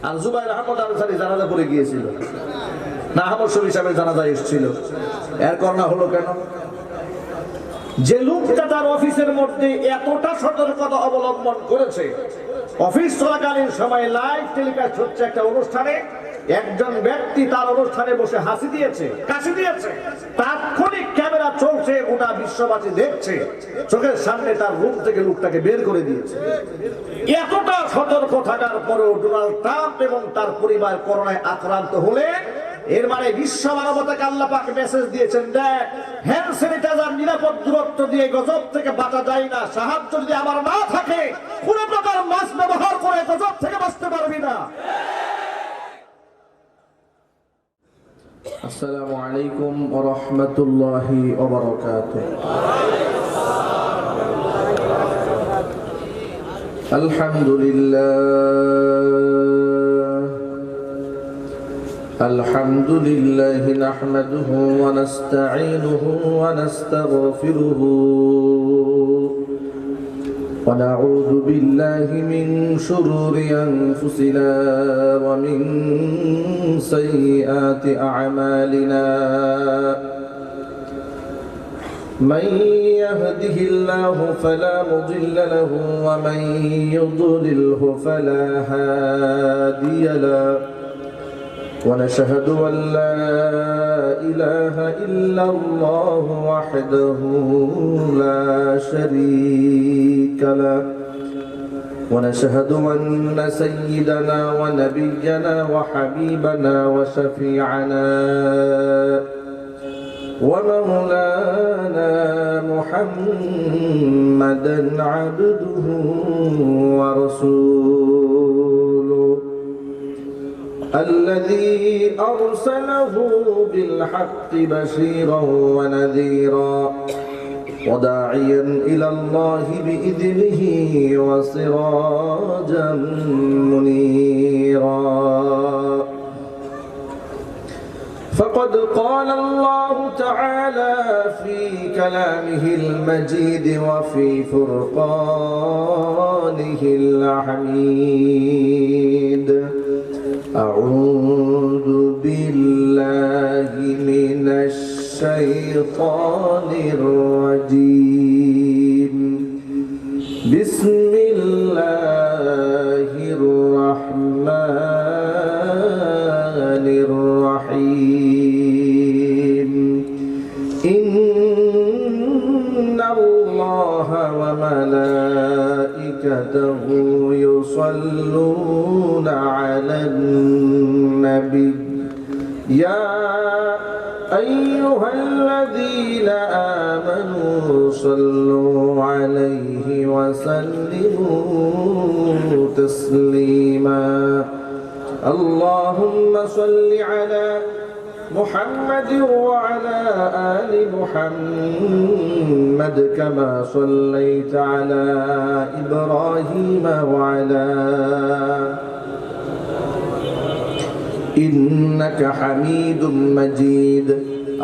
আর জুবাইর আহমদ আনসারী জানাজা পড়ে গিয়েছিল না, আহমদ শরীফ সাহেবের জানাজা এসেছিল। এর করোনা হলো কেন? যে লোকটা তার অফিসের মধ্যে এতটা সতর্কতা অবলম্বন করেছে, অফিস চলাকালীন সময় লাইভ টেলিকাস্ট হচ্ছে একটা অনুষ্ঠানে, একজন ব্যক্তি তার অনুষ্ঠানে বসে হাসি দিয়েছে, কাশি দিয়েছে, তাৎক্ষণিক ক্যামেরা চলছে, ওটা বিশ্ববাসী দেখছে, চোখের সামনে তার রুম থেকে লোকটাকে বের করে দিয়েছে। এতটা সতর্ক থাকার পরেও ডোনাল্ড ট্রাম্প এবং তার পরিবার করোনায় আক্রান্ত হলে এর মানে বিশ্ব মানবতাকে আল্লাহ পাক মেসেজ দিয়েছেন, দেখ হ্যান্ড স্যানিটাইজার নিরাপদ দূরত্ব দিয়ে গজব থেকে বাঁচা যায় না, সাহায্য যদি আমার না থাকে কোন প্রকার মাস্ক ব্যবহার করে গজব থেকে বাঁচতে পারবি না। আসসালামু আলাইকুম ওয়া রাহমাতুল্লাহি ওয়া বারাকাতুহু। আলহামদুলিল্লাহ নাহমাদুহু ওয়া নাস্তাঈনুহু ওয়া নাস্তাগফিরুহু ওয়া নাউযু বিল্লাহি মিন শুরুরি আনফুসিনা ওয়া মিন সাইয়্যাতি আ'মালিনা। من يهده الله فلا مضل له ومن يضلله فلا هادي له ونشهد أن لا إله إلا الله وحده لا شريك له ونشهد أن سيدنا ونبينا وحبيبنا وشفيعنا ومولانا محمدا عبده ورسوله الذي أرسله بالحق بشيرا ونذيرا وداعيا إلى الله بإذنه وسراجا منيرا. فقد قال الله تعالى في كلامه المجيد وفي فرقانه الحميد: أعوذ بالله من الشيطان الرجيم. بسم الله الرحمن الرحيم. إن الله وملائكته يصلون على النبي يا أيها الذين آمنوا صلوا عليه وسلموا تسليما. اللهم صل على محمد وعلى آل محمد كما صليت على إبراهيم وعلى إنك حميد مجيد.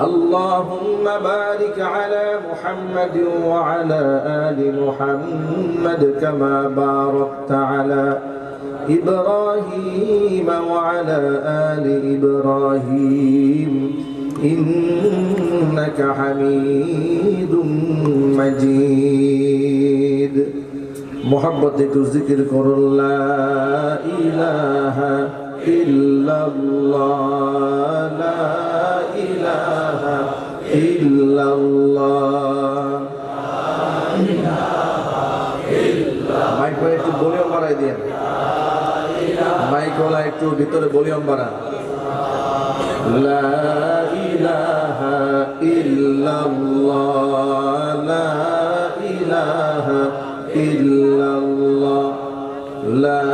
اللهم بارك على محمد وعلى آل محمد كما باركت على إبراهيم وعلى آل إبراهيم إنك حميد مجيد. محبت کو ذکر کرو لا إله إلا الله لا إله إلا الله. মাইক করে একটু ভলিউম বাড়াই দিন, মাইক ওলা একটু ভিতরে ভলিউম বাড়ান। লা ইলাহা ইল্লাল্লাহ লা ইলাহা ইল্লাল্লাহ লা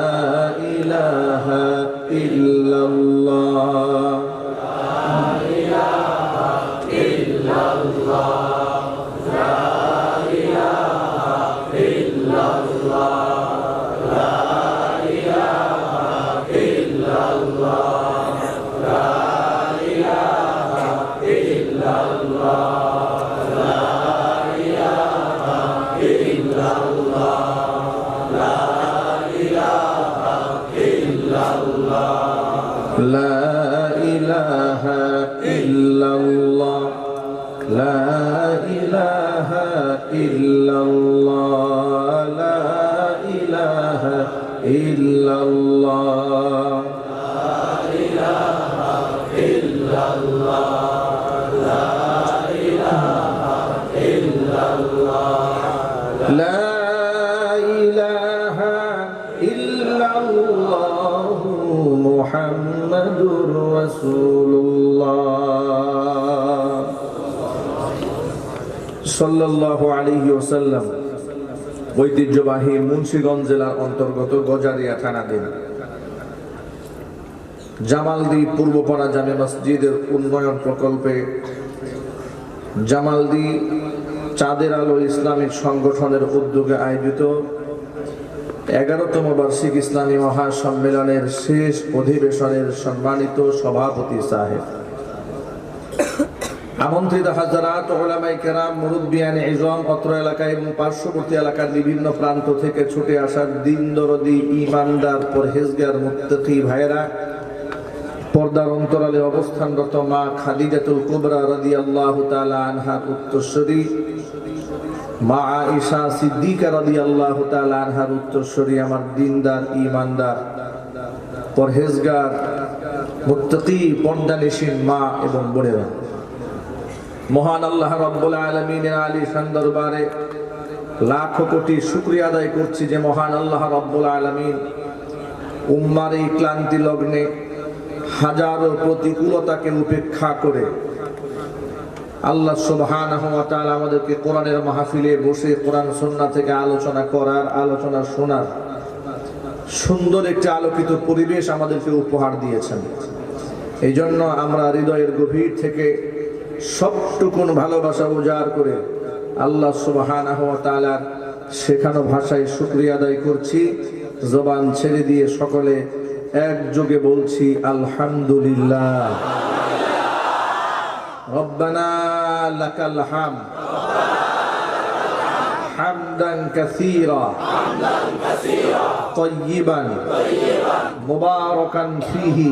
ইলাহা ইল্লাল্লাহ লা ইলাহা ইল্লাল্লাহ লা ইলাহা ইল্লাল্লাহ লা ইলাহা ইল্লাল্লাহ লা ইলাহা ইল্লাল্লাহ লা ইলাহা ইল্লাল্লাহ লা ইলাহা ইল্লাল্লাহ لا إله إلا الله لا إله إلا الله لا إله إلا الله لا إله إلا الله محمد رسول الله সাল্লাল্লাহু আলাইহি ওয়াসাল্লাম। ঐতিহ্যবাহী মুন্সিগঞ্জ জেলার অন্তর্গত গজারিয়া থানাধীন জামালদি পূর্বপাড়া জামে মসজিদের উন্নয়ন প্রকল্পে জামালদি চাঁদের আলো ইসলামিক সংগঠনের উদ্যোগে আয়োজিত 11তম বার্ষিক ইসলামী মহাসম্মেলনের শেষ অধিবেশনের সম্মানিত সভাপতি সাহেব, আমন্ত্রিত হাজারাত উলামায়ে কেরাম, মুরব্বিয়ানে ইজম, অত্র এলাকা এবং পার্শ্ববর্তী এলাকার বিভিন্ন প্রান্ত থেকে ছুটে আসার দিন দরদি ঈমানদার পরহেজগার মুত্তাকি ভাইয়েরা, পর্দার অন্তরালে অবস্থানরত মা খাদিজাতুল কুবরা রাদিয়াল্লাহু তাআলা আনহার উত্তরসূরি, মা আয়েশা সিদ্দিকা রাদিয়াল্লাহু তাআলা আনহার উত্তরসূরি, আমার দিনদার ঈমানদার পরহেজগার মুত্তাকি পর্দানিশীন মা এবং বোনেরা, মহান আল্লাহ রাব্বুল আলামিনের আলিশান দরবারে লাখো কোটি শুকরিয়া আদায় করছি যে মহান আল্লাহ রাব্বুল আলামিন উম্মার এই ক্লান্তি লগ্নে হাজারো প্রতিকূলতাকে উপেক্ষা করে আল্লাহ সুবহানাহু ওয়া তাআলা আমাদেরকে কোরআনের মাহফিলে বসে কোরআন সুন্নাহ থেকে আলোচনা করার, আলোচনা শোনার সুন্দর একটি আলোকিত পরিবেশ আমাদেরকে উপহার দিয়েছেন। এই জন্য আমরা হৃদয়ের গভীর থেকে সবটুকুন ভালোবাসা উজাড় করে আল্লাহ সুবহানাহু ওয়া তাআলার শেখানো ভাষায় শুকরিয়া আদায় করছি। জবান ছেড়ে দিয়ে সকলে একযোগে বলছি আলহামদুলিল্লাহ। রব্বানা লাকাল হামদ হামদান কাসীরা তাইয়িবান মুবারাকান ফীহি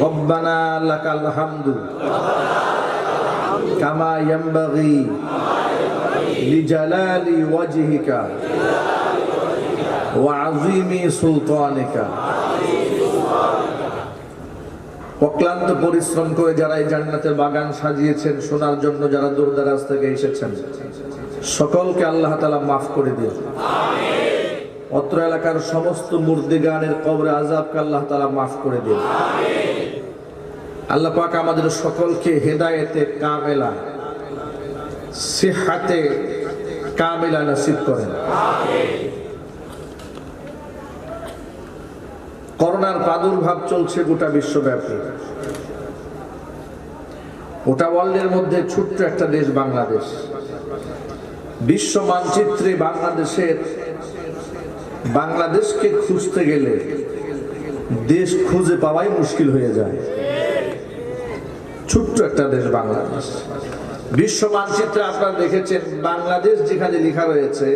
রব্বানা লাকাল হামদু কামা ইয়ানবাগি লিজালালি ওয়াজহিকা ওয়া আযীমি সুলতানিকা। অক্লান্ত পরিশ্রম করে যারা এই জান্নাতের বাগান সাজিয়েছেন, শোনার জন্য যারা দূর দারাজ থেকে এসেছেন, সকলকে আল্লাহ তাআলা মাফ করে দিন। অত্র এলাকার সমস্ত মুর্দিগানের কবরে আযাবকে আল্লাহ তাআলা মাফ করে দিন। আল্লাহ পাক আমাদের সকলকে হেদায়েতে কামেলা, সিহহাতে কামেলা নসিব করেন। করোনার প্রাদুর্ভাব চলছে গোটা বিশ্বব্যাপী। গোটা ওয়ার্ল্ডের মধ্যে ছোট্ট একটা দেশ বাংলাদেশ। বিশ্ব মানচিত্রে বাংলাদেশকে খুঁজতে গেলে দেশ খুঁজে পাওয়াই মুশকিল হয়ে যায়। ছোট্ট একটা দেশ বাংলাদেশ। বিশ্ব মানচিত্রে আপনারা দেখেছেন বাংলাদেশ যেখানে লেখা রয়েছে,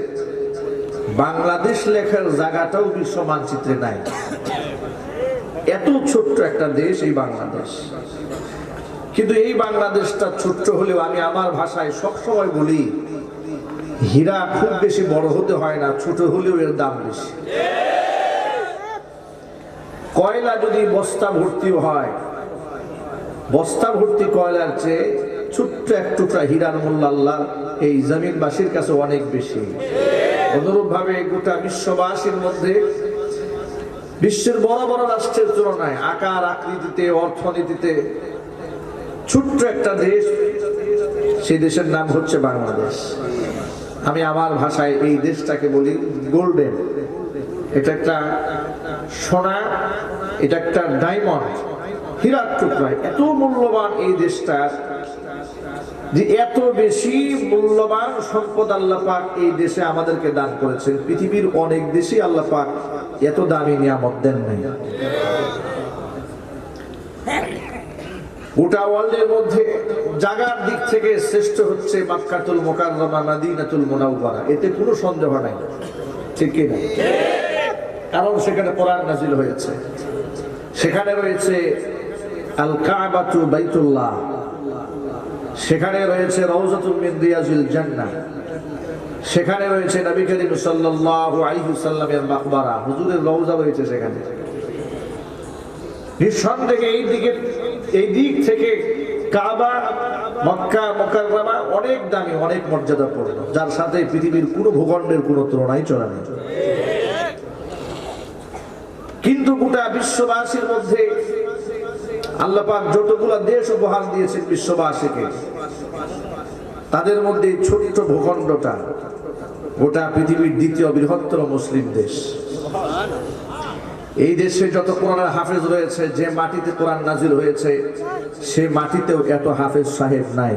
বাংলাদেশ লেখার জায়গাটাও বিশ্ব মানচিত্রে নাই। এত ছোট্ট একটা দেশ এই বাংলাদেশ। কিন্তু এই বাংলাদেশটা ছোট্ট হলেও আমি আমার ভাষায় সবসময় বলি, হীরা খুব বেশি বড় হতে হয় না, ছোট হলেও এর দাম বেশি। কয়লা যদি বস্তা ভর্তি হয়, বস্তা ভর্তি কয়লার চেয়ে ছোট্ট এক টুকরা হীরার মূল্য আল্লাহ এই জমিনবাসীর কাছে অনেক বেশি। অনুরূপ ভাবে গোটা বিশ্ববাসীর মধ্যে বিশ্বের বড় বড় রাষ্ট্রের তুলনায় আকার আকৃতিতে, অর্থনীতিতে ছোট্ট একটা দেশ, সেই দেশের নাম হচ্ছে বাংলাদেশ। আমি আমার ভাষায় এই দেশটাকে বলি গোল্ডেন। এটা একটা সোনা, এটা একটা ডায়মন্ড, হীরার টুকরা। এত মূল্যবান এই দেশটা যে এত বেশি মূল্যবান সম্পদ আল্লাহ পাক এই দেশে আমাদেরকে দান করেছেন। পৃথিবীর অনেক দেশই আল্লাহ পাক এত দামি নিয়ামত দেন নাই। গোটা ওয়ার্ল্ডের মধ্যে জায়গার দিক থেকে শ্রেষ্ঠ হচ্ছে মক্কাতুল মুকাররমা, মদিনাতুল মুনাওয়ারা। এতে কোনো সন্দেহ নাই, ঠিক কি না? কারণ সেখানে কোরআন নাযিল হয়েছে, সেখানে রয়েছে আল কাবাতু বাইতুল্লাহ, সেখানে রয়েছে রওজাতুল মিন রিয়াজিল জান্নাহ, সেখানে রয়েছে নবী করিম সাল্লাল্লাহু আলাইহি ওয়াসাল্লামের মাকবারা, হুজুরের রওজা রয়েছে সেখানে। নিঃসন্দেহে এই দিক থেকে কাবা, মক্কা মুকাররমা অনেক দামি, অনেক মর্যাদাপূর্ণ, যার সাথে পৃথিবীর কোনো ভূখণ্ডের কোনো তুলনাই চলে না। কিন্তু গোটা বিশ্ববাসীর মধ্যে আল্লাহ পাক যতগুলো দেশ উপহার দিয়েছেন বিশ্ববাসীকে, তাদের মধ্যে ছোট্ট ভূখণ্ডটা গোটা পৃথিবীর দ্বিতীয় বৃহত্তর মুসলিম দেশ। এই দেশে যত কোরআনের হাফেজ রয়েছে, যে মাটিতে কোরআন নাজিল হয়েছে সে মাটিতেও এত হাফেজ সাহেব নাই।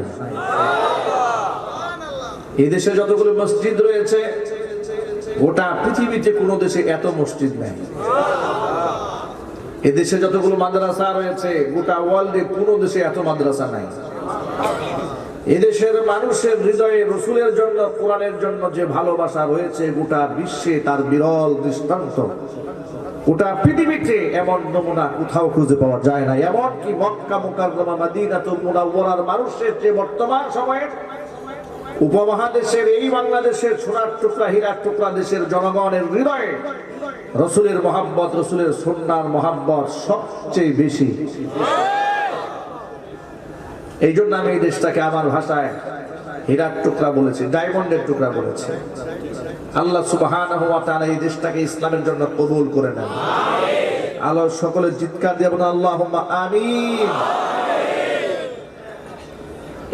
এই দেশে যতগুলো মসজিদ রয়েছে গোটা পৃথিবীতে কোনো দেশে এত মসজিদ নাই। এদেশে যতগুলো মাদ্রাসা রয়েছে গোটা ওয়ার্ল্ডে কোনো দেশে এত মাদ্রাসা নাই। এদেশের মানুষের হৃদয়ে রসুলের জন্য, কোরআনের জন্য যে ভালোবাসা রয়েছে গোটা বিশ্বে তার বিরল দৃষ্টান্ত। গোটা পৃথিবীতে এমন নমুনা কোথাও খুঁজে পাওয়া যায় না। এমনকি মক্কা মুকাররমা মদিনাতুল মুনাওয়ারার মানুষের যে বর্তমান সময়ে উপমহাদেশের, এই বাংলাদেশের সোনার টুকরা, হীরার টুকরা দেশের জনগণের হৃদয়ে রসুলের মহাব্বত, রসুলের সুন্নাহর মহাব্বত সবচেয়ে বেশি। এই জন্য আমি এই দেশটাকে আমার ভাষায় হীরার টুকরা বলেছি, ডায়মন্ডের টুকরা বলেছি। আল্লাহ সুবহানাহু ওয়া তাআলা এই দেশটাকে ইসলামের জন্য কবুল করে নেন। আল্লাহ সকলে চিৎকার দিয়ে বলুন আল্লাহুম্মা আমিন।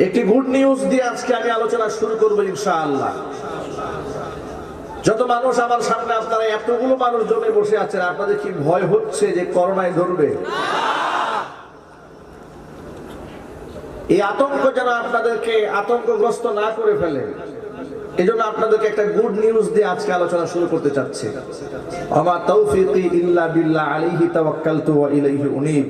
একটি গুড নিউজ দিয়ে আজকে আমি আলোচনা শুরু করবো ইনশাআল্লাহ। যত মানুষ আমার সামনে, আপনারা এতগুলো মানুষ জমে বসে আছেন, আপনাদের কি ভয় হচ্ছে যে করোনায় ধরবে? এই আতঙ্ক যেন আপনাদেরকে আতঙ্কগ্রস্ত না করে ফেলে, এই জন্য আপনাদেরকে একটা গুড নিউজ দিয়ে আজকে আলোচনা শুরু করতে চাচ্ছি। আমা তাওফীকি ইল্লা বিল্লাহ আলাইহি তাওয়াক্কালতু ওয়া ইলাইহি উনীব।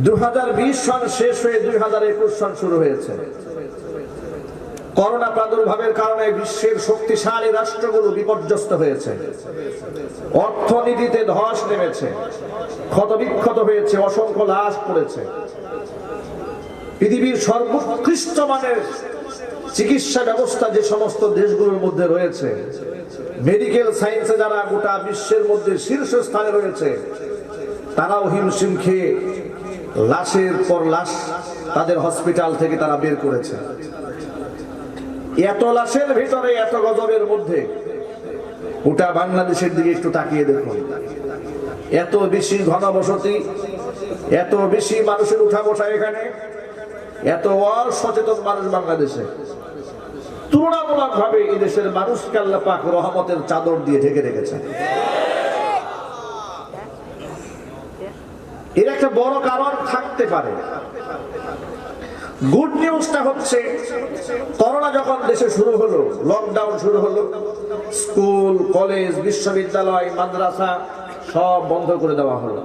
2020 সন শেষ হয়ে 2021 সন শুরু হয়েছে। করোনা প্রাদুর্ভাবের কারণে বিশ্বের শক্তিশালী রাষ্ট্রগুলো বিপর্যস্ত হয়েছে, অর্থনীতিতে ধস নেমেছে, ক্ষতবিক্ষত হয়েছে, অসংখ্য লাশ পড়েছে। পৃথিবীর সর্বোৎকৃষ্ট মানের চিকিৎসা ব্যবস্থা যে সমস্ত দেশগুলোর মধ্যে রয়েছে, মেডিকেল সায়েন্সে যারা গোটা বিশ্বের মধ্যে শীর্ষস্থানে রয়েছে, তারাও হিমশিম খেয়ে লাশের পর লাশ তাদের হসপিটাল থেকে তারা বের করেছে। এত লাশের ভিতরে, এত গজবের মধ্যে গোটা বাংলাদেশের দিকে একটু তাকিয়ে দেখুন। এত বেশি ঘনবসতি, এত বেশি মানুষের উঠা বসা, এখানে এত অসচেতন মানুষ বাংলাদেশে। তুলনামূলক ভাবে এই দেশের মানুষকে আল্লাহ পাক রহমতের চাদর দিয়ে ঢেকে রেখেছে। এর একটা বড় কারণ থাকতে পারে। গুড নিউজটা হচ্ছে, করোনা যখন দেশে শুরু হলো, লকডাউন শুরু হলো, স্কুল, কলেজ, বিশ্ববিদ্যালয়, মাদ্রাসা সব বন্ধ করে দেওয়া হলো।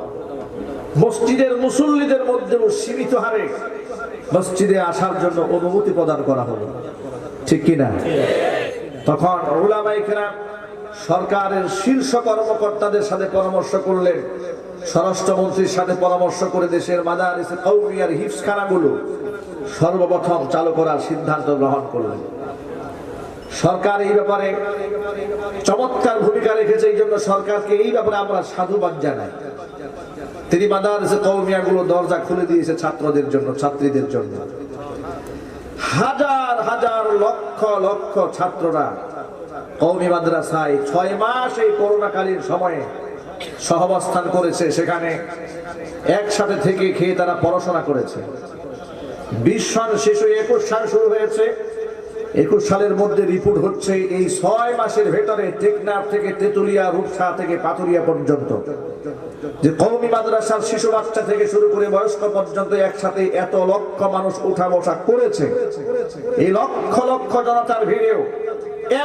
মসজিদের মুসল্লিদের মধ্যেও সীমিত হারে মসজিদে আসার জন্য অনুমতি প্রদান করা হলো, ঠিক কিনা? তখন উলামায়ে কেরাম সরকারের শীর্ষ কর্মকর্তাদের সাথে পরামর্শ করলেন, স্বরাষ্ট্রমন্ত্রীর সাথে পরামর্শ করে দেশের মাদারিসে কওমিয়ার হিফজখানাগুলো সর্বপ্রথম চালু করার সিদ্ধান্ত গ্রহণ করলেন। সরকার এই ব্যাপারে চমৎকার ভূমিকা রেখেছে, এই জন্য সরকারকে এই ব্যাপারে আমরা সাধুবাদ জানাই। তিনি মাদারিসে কওমিয়াগুলো দরজা খুলে দিয়েছে ছাত্রদের জন্য, ছাত্রীদের জন্য। হাজার হাজার লক্ষ লক্ষ ছাত্ররা কওমি মাদ্রাসায় 6 মাস এই করোনাকালীন সময়ে সহাবস্থান করেছে। সেখানে একসাথে থেকে খেয়ে তারা পড়াশোনা করেছে। 20 সন শেষ হয়ে 21 সাল শুরু হয়েছে। 21 সালের মধ্যে রিপোর্ট হচ্ছে এই 6 মাসের ভেতরে টেকনাফ থেকে তেতুলিয়া, রূপসা থেকে পাথুরিয়া পর্যন্ত যে কওমি মাদ্রাসার শিশু বাচ্চা থেকে শুরু করে বয়স্ক পর্যন্ত একসাথে এত লক্ষ মানুষ উঠা বসা করেছে। এই লক্ষ লক্ষ জনতার ভিড়েও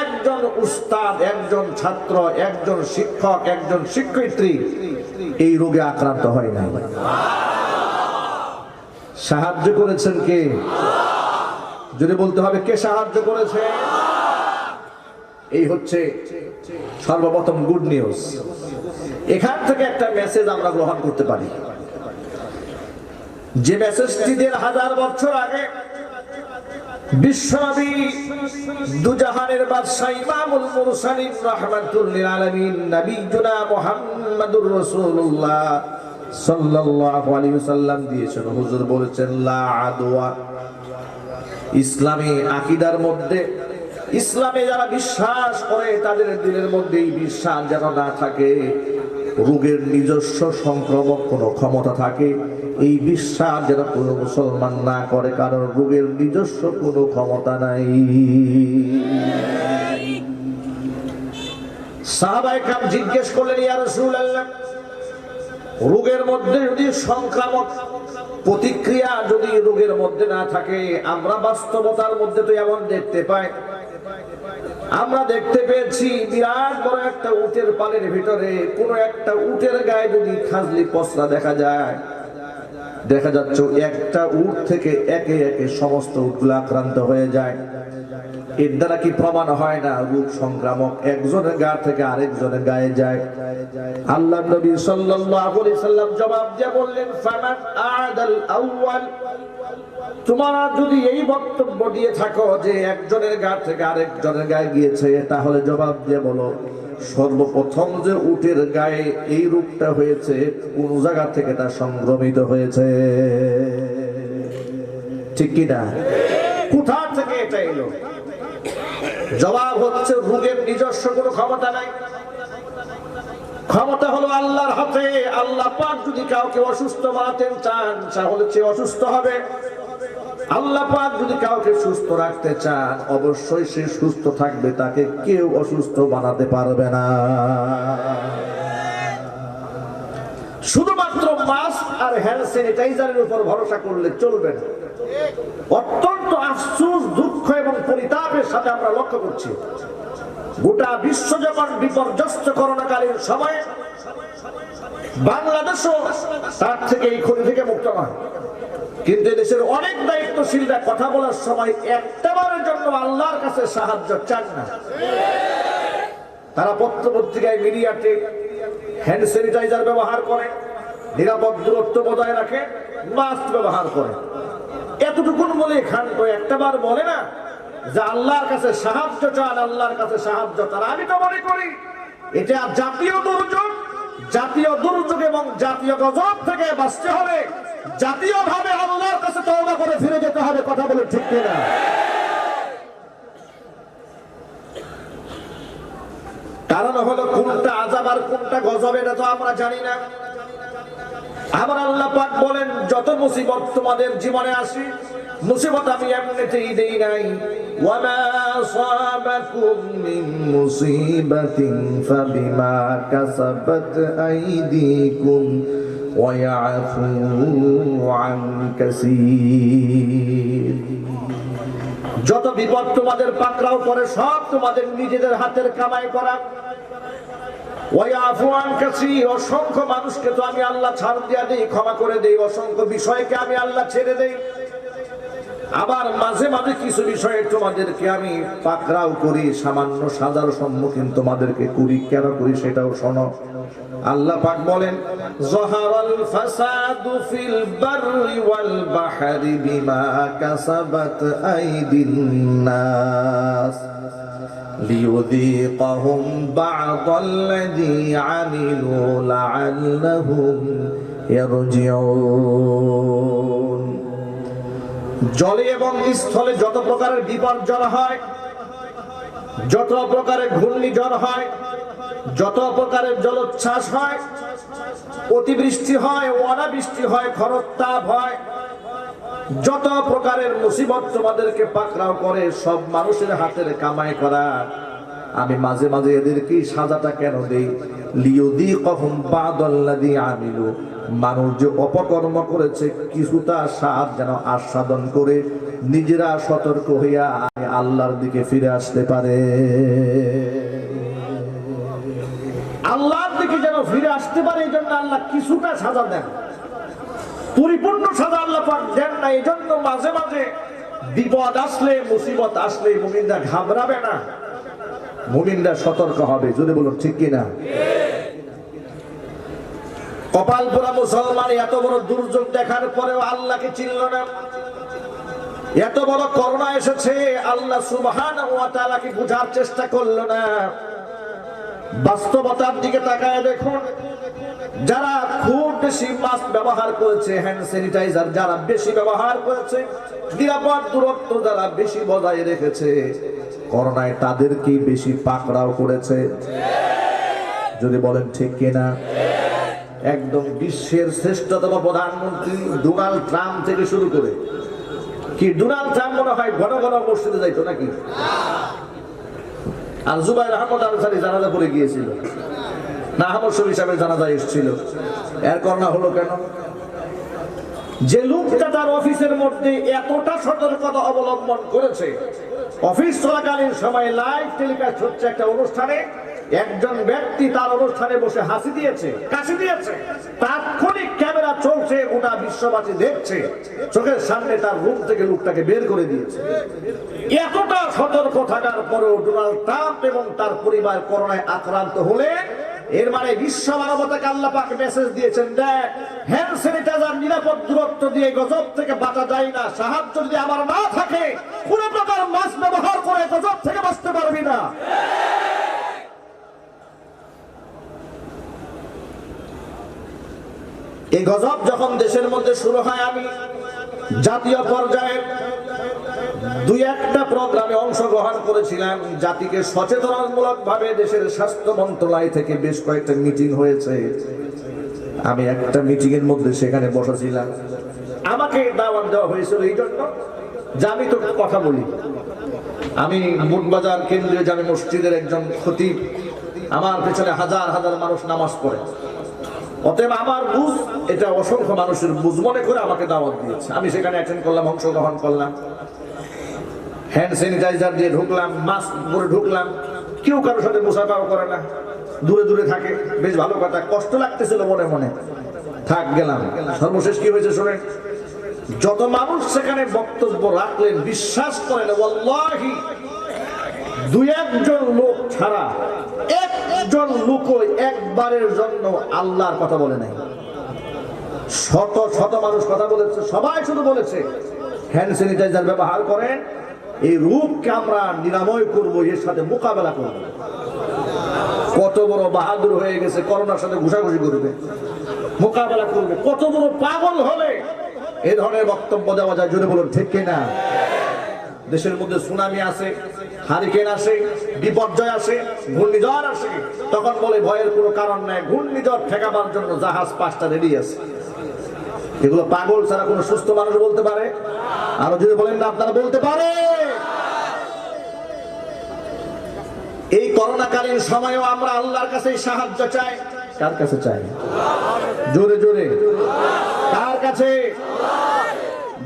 একজন উস্তাদ, একজন ছাত্র, একজন শিক্ষক, একজন শিক্ষয়িত্রী এই রোগে আক্রান্ত হয় নাই। সাহায্য করেছেন কে? যদি বলতে হবে কে সাহায্য করেছে? এই হচ্ছে সর্বপ্রথম গুড নিউজ। এখান থেকে একটা মেসেজ আমরা গ্রহণ করতে পারি, যে মেসেজটি ১,৫০০ বছর আগে বিশ্বনবী দুজাহানের বাদশা ইমামুল মুরসালিন রাহমাতুল লিল আলামিন নবীনা মুহাম্মদুর রাসূলুল্লাহ সাল্লাল্লাহু আলাইহি ওয়াসাল্লাম দিয়েছেন। হুজুর বলেছেন লা আদওয়া। ইসলামী আকীদার মধ্যে, ইসলামে যারা বিশ্বাস করে তাদের দিলের মধ্যে এই বিশ্বাস যেন না থাকে রোগের নিজস্ব সংক্রমক কোনো ক্ষমতা থাকে, এই বিশ্বাস যেন কোনো মুসলমান না করে, কারণ রোগের নিজস্ব কোনো ক্ষমতা নাই। সাহাবায়ে কেরাম জিজ্ঞেস করলেন, ইয়া রাসূলুল্লাহ, রোগের মধ্যে যদি সংক্রামক প্রতিক্রিয়া যদি রোগের মধ্যে না থাকে, আমরা বাস্তবতার মধ্যে তো এমন দেখতে পাই, আমরা দেখতে পেয়েছি বিরাট বড় একটা উটের পালের ভিতরে কোন একটা উটের গায়ে যদি খাজলি পসরা দেখা যায়, দেখা যাচ্ছে একটা উট থেকে একে একে সমস্ত উটগুলো আক্রান্ত হয়ে যায়। এর দ্বারা কি প্রমাণ হয় না রোগ সংক্রামক একজনের গা থেকে আরেকজনের গায়ে যায়? আল্লাহ নবী সাল্লাল্লাহু আলাইহি সাল্লাম জবাব দিয়ে বললেন, ফামান আদাল আউয়াল। তোমরা যদি এই বক্তব্য দিয়ে থাকো যে একজনের গা থেকে আরেকজনের গায়ে গিয়েছে, তাহলে জবাব দিয়ে বলো সর্বপ্রথম যে উটের গায়ে এই রোগটা হয়েছে কোন জায়গা থেকে তা সংক্রমিত হয়েছে, ঠিক কি না? কোথা থেকে এটা এলো? জবাব হচ্ছে রোগের নিজস্ব কোনো ক্ষমতা নাই, ক্ষমতা হলো আল্লাহর হাতে। আল্লাহ পাক যদি কাউকে অসুস্থ বানাতে চান তাহলে সে অসুস্থ হবে, আল্লাহ পাক যদি কাউকে সুস্থ রাখতে চান অবশ্যই সে সুস্থ থাকবে, তাকে কেউ অসুস্থ বানাতে পারবে না। শুধুমাত্র মাস্ক আর হ্যান্ড স্যানিটাইজারের উপর ভরসা করলে চলবে না। অত্যন্ত আফসোস, দুঃখ এবং পরিতাপের সাথে আমরা লক্ষ্য করছি, গোটা বিশ্ব যখন বিপর্যস্ত করোনাকালীন সময়ে বাংলাদেশও তার থেকে এই ক্ষতি থেকে মুক্ত নয়, কিন্তু দেশের অনেক দায়িত্বশীলরা কথা বলার সময় একটাবারের জন্য আল্লাহর কাছে সাহায্য চান না। তারা পত্র-পত্রিকায়, মিডিয়াতে হ্যান্ড স্যানিটাইজার ব্যবহার করে, নিরাপদ দূরত্ব বজায় রাখে, মাস্ক ব্যবহার করে, এতটুকুন বলে খান্ত একটাবার বলে না যে আল্লাহর কাছে সাহায্য চান, আল্লাহর কাছে সাহায্য চান। আমি তো মনে করি এটা জাতীয় দুর্যোগ, জাতীয় দুর্যোগ এবং জাতীয় গজব থেকে বাঁচতে হবে, জাতীয়ভাবে আল্লাহর কাছে তওবা করে ফিরে যেতে হবে। কথা বলে ঠিক কিনা? কারণ হলো কোনটা আযাব আর কোনটা গজব এটা তো আমরা জানি না। আমার আল্লাহ পাক বলেন, যত মুসিবত তোমাদের জীবনে আসে মুসিবত আমি এমনিতেই দেই নাই। ওয়ামা আসাবাকুম মিন মুসিবাতিন ফাবিমা কাসাবাত আইদিকুম ওয়া ইয়াফু আন কাসীর। যত বিপদ তোমাদের পাকড়াও করে সব তোমাদের নিজেদের হাতের কামাই করা। অসংখ্য মানুষকে তো আমি আল্লাহ ছাড় দিয়া দেই, ক্ষমা করে দেই, অসংখ্য বিষয়কে আমি আল্লাহ ছেড়ে দেই। আবার মাঝে মাঝে কিছু বিষয়ে তোমাদেরকে আমি পাকড়াও করি, সামান্য সাজার সম্মুখীন তোমাদেরকে করি। কেন করি সেটাও শোনো। আল্লাহ পাক বলেন, যাহারাল ফাসাদু ফিল বাররি ওয়াল বাহরি বিমা কাসাবাত আইদিন নাস লিয়ুযীকাহুম বা'দাল্লাযী আমিলু লা'আল্লাহুম ইয়ারজিউন। জলে এবং স্থলে যত প্রকারের বিপর্যয় হয়, যত প্রকারের ঘূর্ণিঝড় হয়, যত প্রকারের জলোচ্ছ্বাস হয়, অতিবৃষ্টি হয়, অনাবৃষ্টি হয়, খরতাপ হয়, যত প্রকারের মুসিবত তোমাদেরকে পাকড়াও করে সব মানুষের হাতের কামাই করা। আমি মাঝে মাঝে এদেরকে সাজাটা কেন দেই? লিয়ুযীকাহুম বা'দাল্লাযী আমিলু, মানুষ যে অপকর্ম করেছে কিছুটা স্বাদ যেন আস্বাদন করে নিজেরা সতর্ক হইয়া আল্লাহর দিকে ফিরে আসতে পারে, আল্লাহর দিকে যেন ফিরে আসতে পারে। এই জন্য আল্লাহ কিছুটা সাজা দেন, পরিপূর্ণ সাজা আল্লাহ পাক দেন না। এই জন্য মাঝে মাঝে বিপদ আসলে, মুসিবত আসলে মুমিনরা ঘাবড়াবে না, মুমিনরা সতর্ক হবে। যদি বলুন ঠিক কিনা? কপাল পোড়া মুসলমান এত বড় দুর্যোগ দেখার পরেও আল্লাহকে চিনল না। এত বড় করোনা এসেছে, আল্লাহ সুবহানাহু ওয়া তাআলাকে বোঝার চেষ্টা করলো না। বাস্তবতার দিকে তাকায় দেখুন, যারা খুব বেশি মাস্ক ব্যবহার করেছে, হ্যান্ড স্যানিটাইজার যারা বেশি ব্যবহার করেছে, নিরাপদ দূরত্ব যারা বেশি বজায় রেখেছে, করোনায় তাদেরকেই বেশি পাকড়াও করেছে। যদি বলেন ঠিক কিনা? একদম বিশ্বের শ্রেষ্ঠতম প্রধানমন্ত্রী ডোনাল্ড ট্রাম্প থেকে শুরু করে, কি ডোনাল্ড ট্রাম্প মনে হয় ঘন ঘন মসজিদে যাইতো নাকি? আর জুবাইর আহমদ আনসারী জানাজা পড়ে গিয়েছিল না, আহমদ শরীফ সাহেবের জানাজা এসেছিল। এর করোনা হলো কেন? যে লোকটা তার অফিসের মধ্যে এতটা সতর্কতা অবলম্বন করেছে, অফিস চলাকালীন সময় লাইভ টেলিকাস্ট হচ্ছে একটা অনুষ্ঠানে, একজন ব্যক্তি তার অনুষ্ঠানে বসে হাসি দিয়েছে, কাশি দিয়েছে, তাৎক্ষণিক ক্যামেরা চলছে, গোটা বিশ্ববাসী দেখছে, চোখের সামনে তার রুম থেকে লোকটাকে বের করে দিয়েছে। এতটা সতর্ক থাকার পরেও ডোনাল্ড ট্রাম্প এবং তার পরিবার করোনায় আক্রান্ত হলে, এর মানে বিশ্ব মানবতাকে আল্লাহ পাক মেসেজ দিয়েছেন, দেখ হ্যান্ড স্যানিটাইজার নিরাপদ দূরত্ব দিয়ে গজব থেকে বাঁচা যায় না, সাহায্য যদি আমার না থাকে, কোন প্রকার মাস্ক ব্যবহার করে গজব থেকে বাঁচতে পারবি না। এই গজব যখন দেশের মধ্যে শুরু হয়, আমি জাতীয় পর্যায়ে দুই একটা প্রোগ্রামে অংশগ্রহণ করেছিলাম। জাতিকে সচেতনমূলক ভাবে দেশের স্বাস্থ্য মন্ত্রণালয় থেকে বেশ কয়েকটা মিটিং হয়েছে। আমি একটা মিটিং এর মধ্যে সেখানে বসেছিলাম। আমাকে দাওয়াত দেওয়া হয়েছিল এই জন্য যে আমি তো কথা বলি। আমি মুটবাজার কেন্দ্রীয় জামে মসজিদের একজন খতিব, আমার পেছনে হাজার হাজার মানুষ নামাজ পড়ে, অতএব আমার বুঝ এটা অসংখ্য মানুষের বুঝ মনে করে আমাকে দাওয়াত দিয়েছে। আমি সেখানে অ্যাটেন্ড করলাম, অংশগ্রহণ করলাম, হ্যান্ড স্যানিটাইজার দিয়ে ঢুকলাম, মাস্ক পরে ঢুকলাম, কেউ কারোর সাথে মুসাফাও করে না, দূরে দূরে থাকে, বেশ ভালো কথা। কষ্ট লাগতেছিল মনে মনে, থাক গেলাম। সর্বশেষ কি হয়েছে শুনেন, যত মানুষ সেখানে বক্তব্য রাখলেন, বিশ্বাস করেন ওয়াল্লাহি দুই একজন লোক ছাড়া একজন লোক একবারের জন্য আল্লাহর কথা বলে নাই। শত শত মানুষ কথা বলেছে, সবাই শুধু বলেছে হ্যান্ড স্যানিটাইজার ব্যবহার করেন, এই রোগকে আমরা নিরাময় করব, এর সাথে মোকাবেলা করব। কত বড় বাহাদুর হয়ে গেছে, করোনার সাথে ঘুষাঘুষি করবে, মোকাবেলা করবে। কত বড় পাগল হলে এই ধরনের বক্তব্য দেওয়া যায়? জোরে বলুন ঠিক কিনা? দেশের মধ্যে সুনামি আসে, হারিকেন আসে, বিপর্যয় আসে, ঘূর্ণিঝড় আসে, তখন বলে ভয়ের কোনো কারণ নাই, ঘূর্ণিঝড় ঠেকাবার জন্য জাহাজ 5টা রেডি আছে। এগুলো পাগল ছাড়া কোনো সুস্থ মানুষ বলতে পারে? আরো যদি বলেন না আপনারা বলতে পারে? এই করোনাকালীন সময়েও আমরা আল্লাহর কাছে সাহায্য চাই। কার কাছে চাই? জোরে জোরে কার কাছে?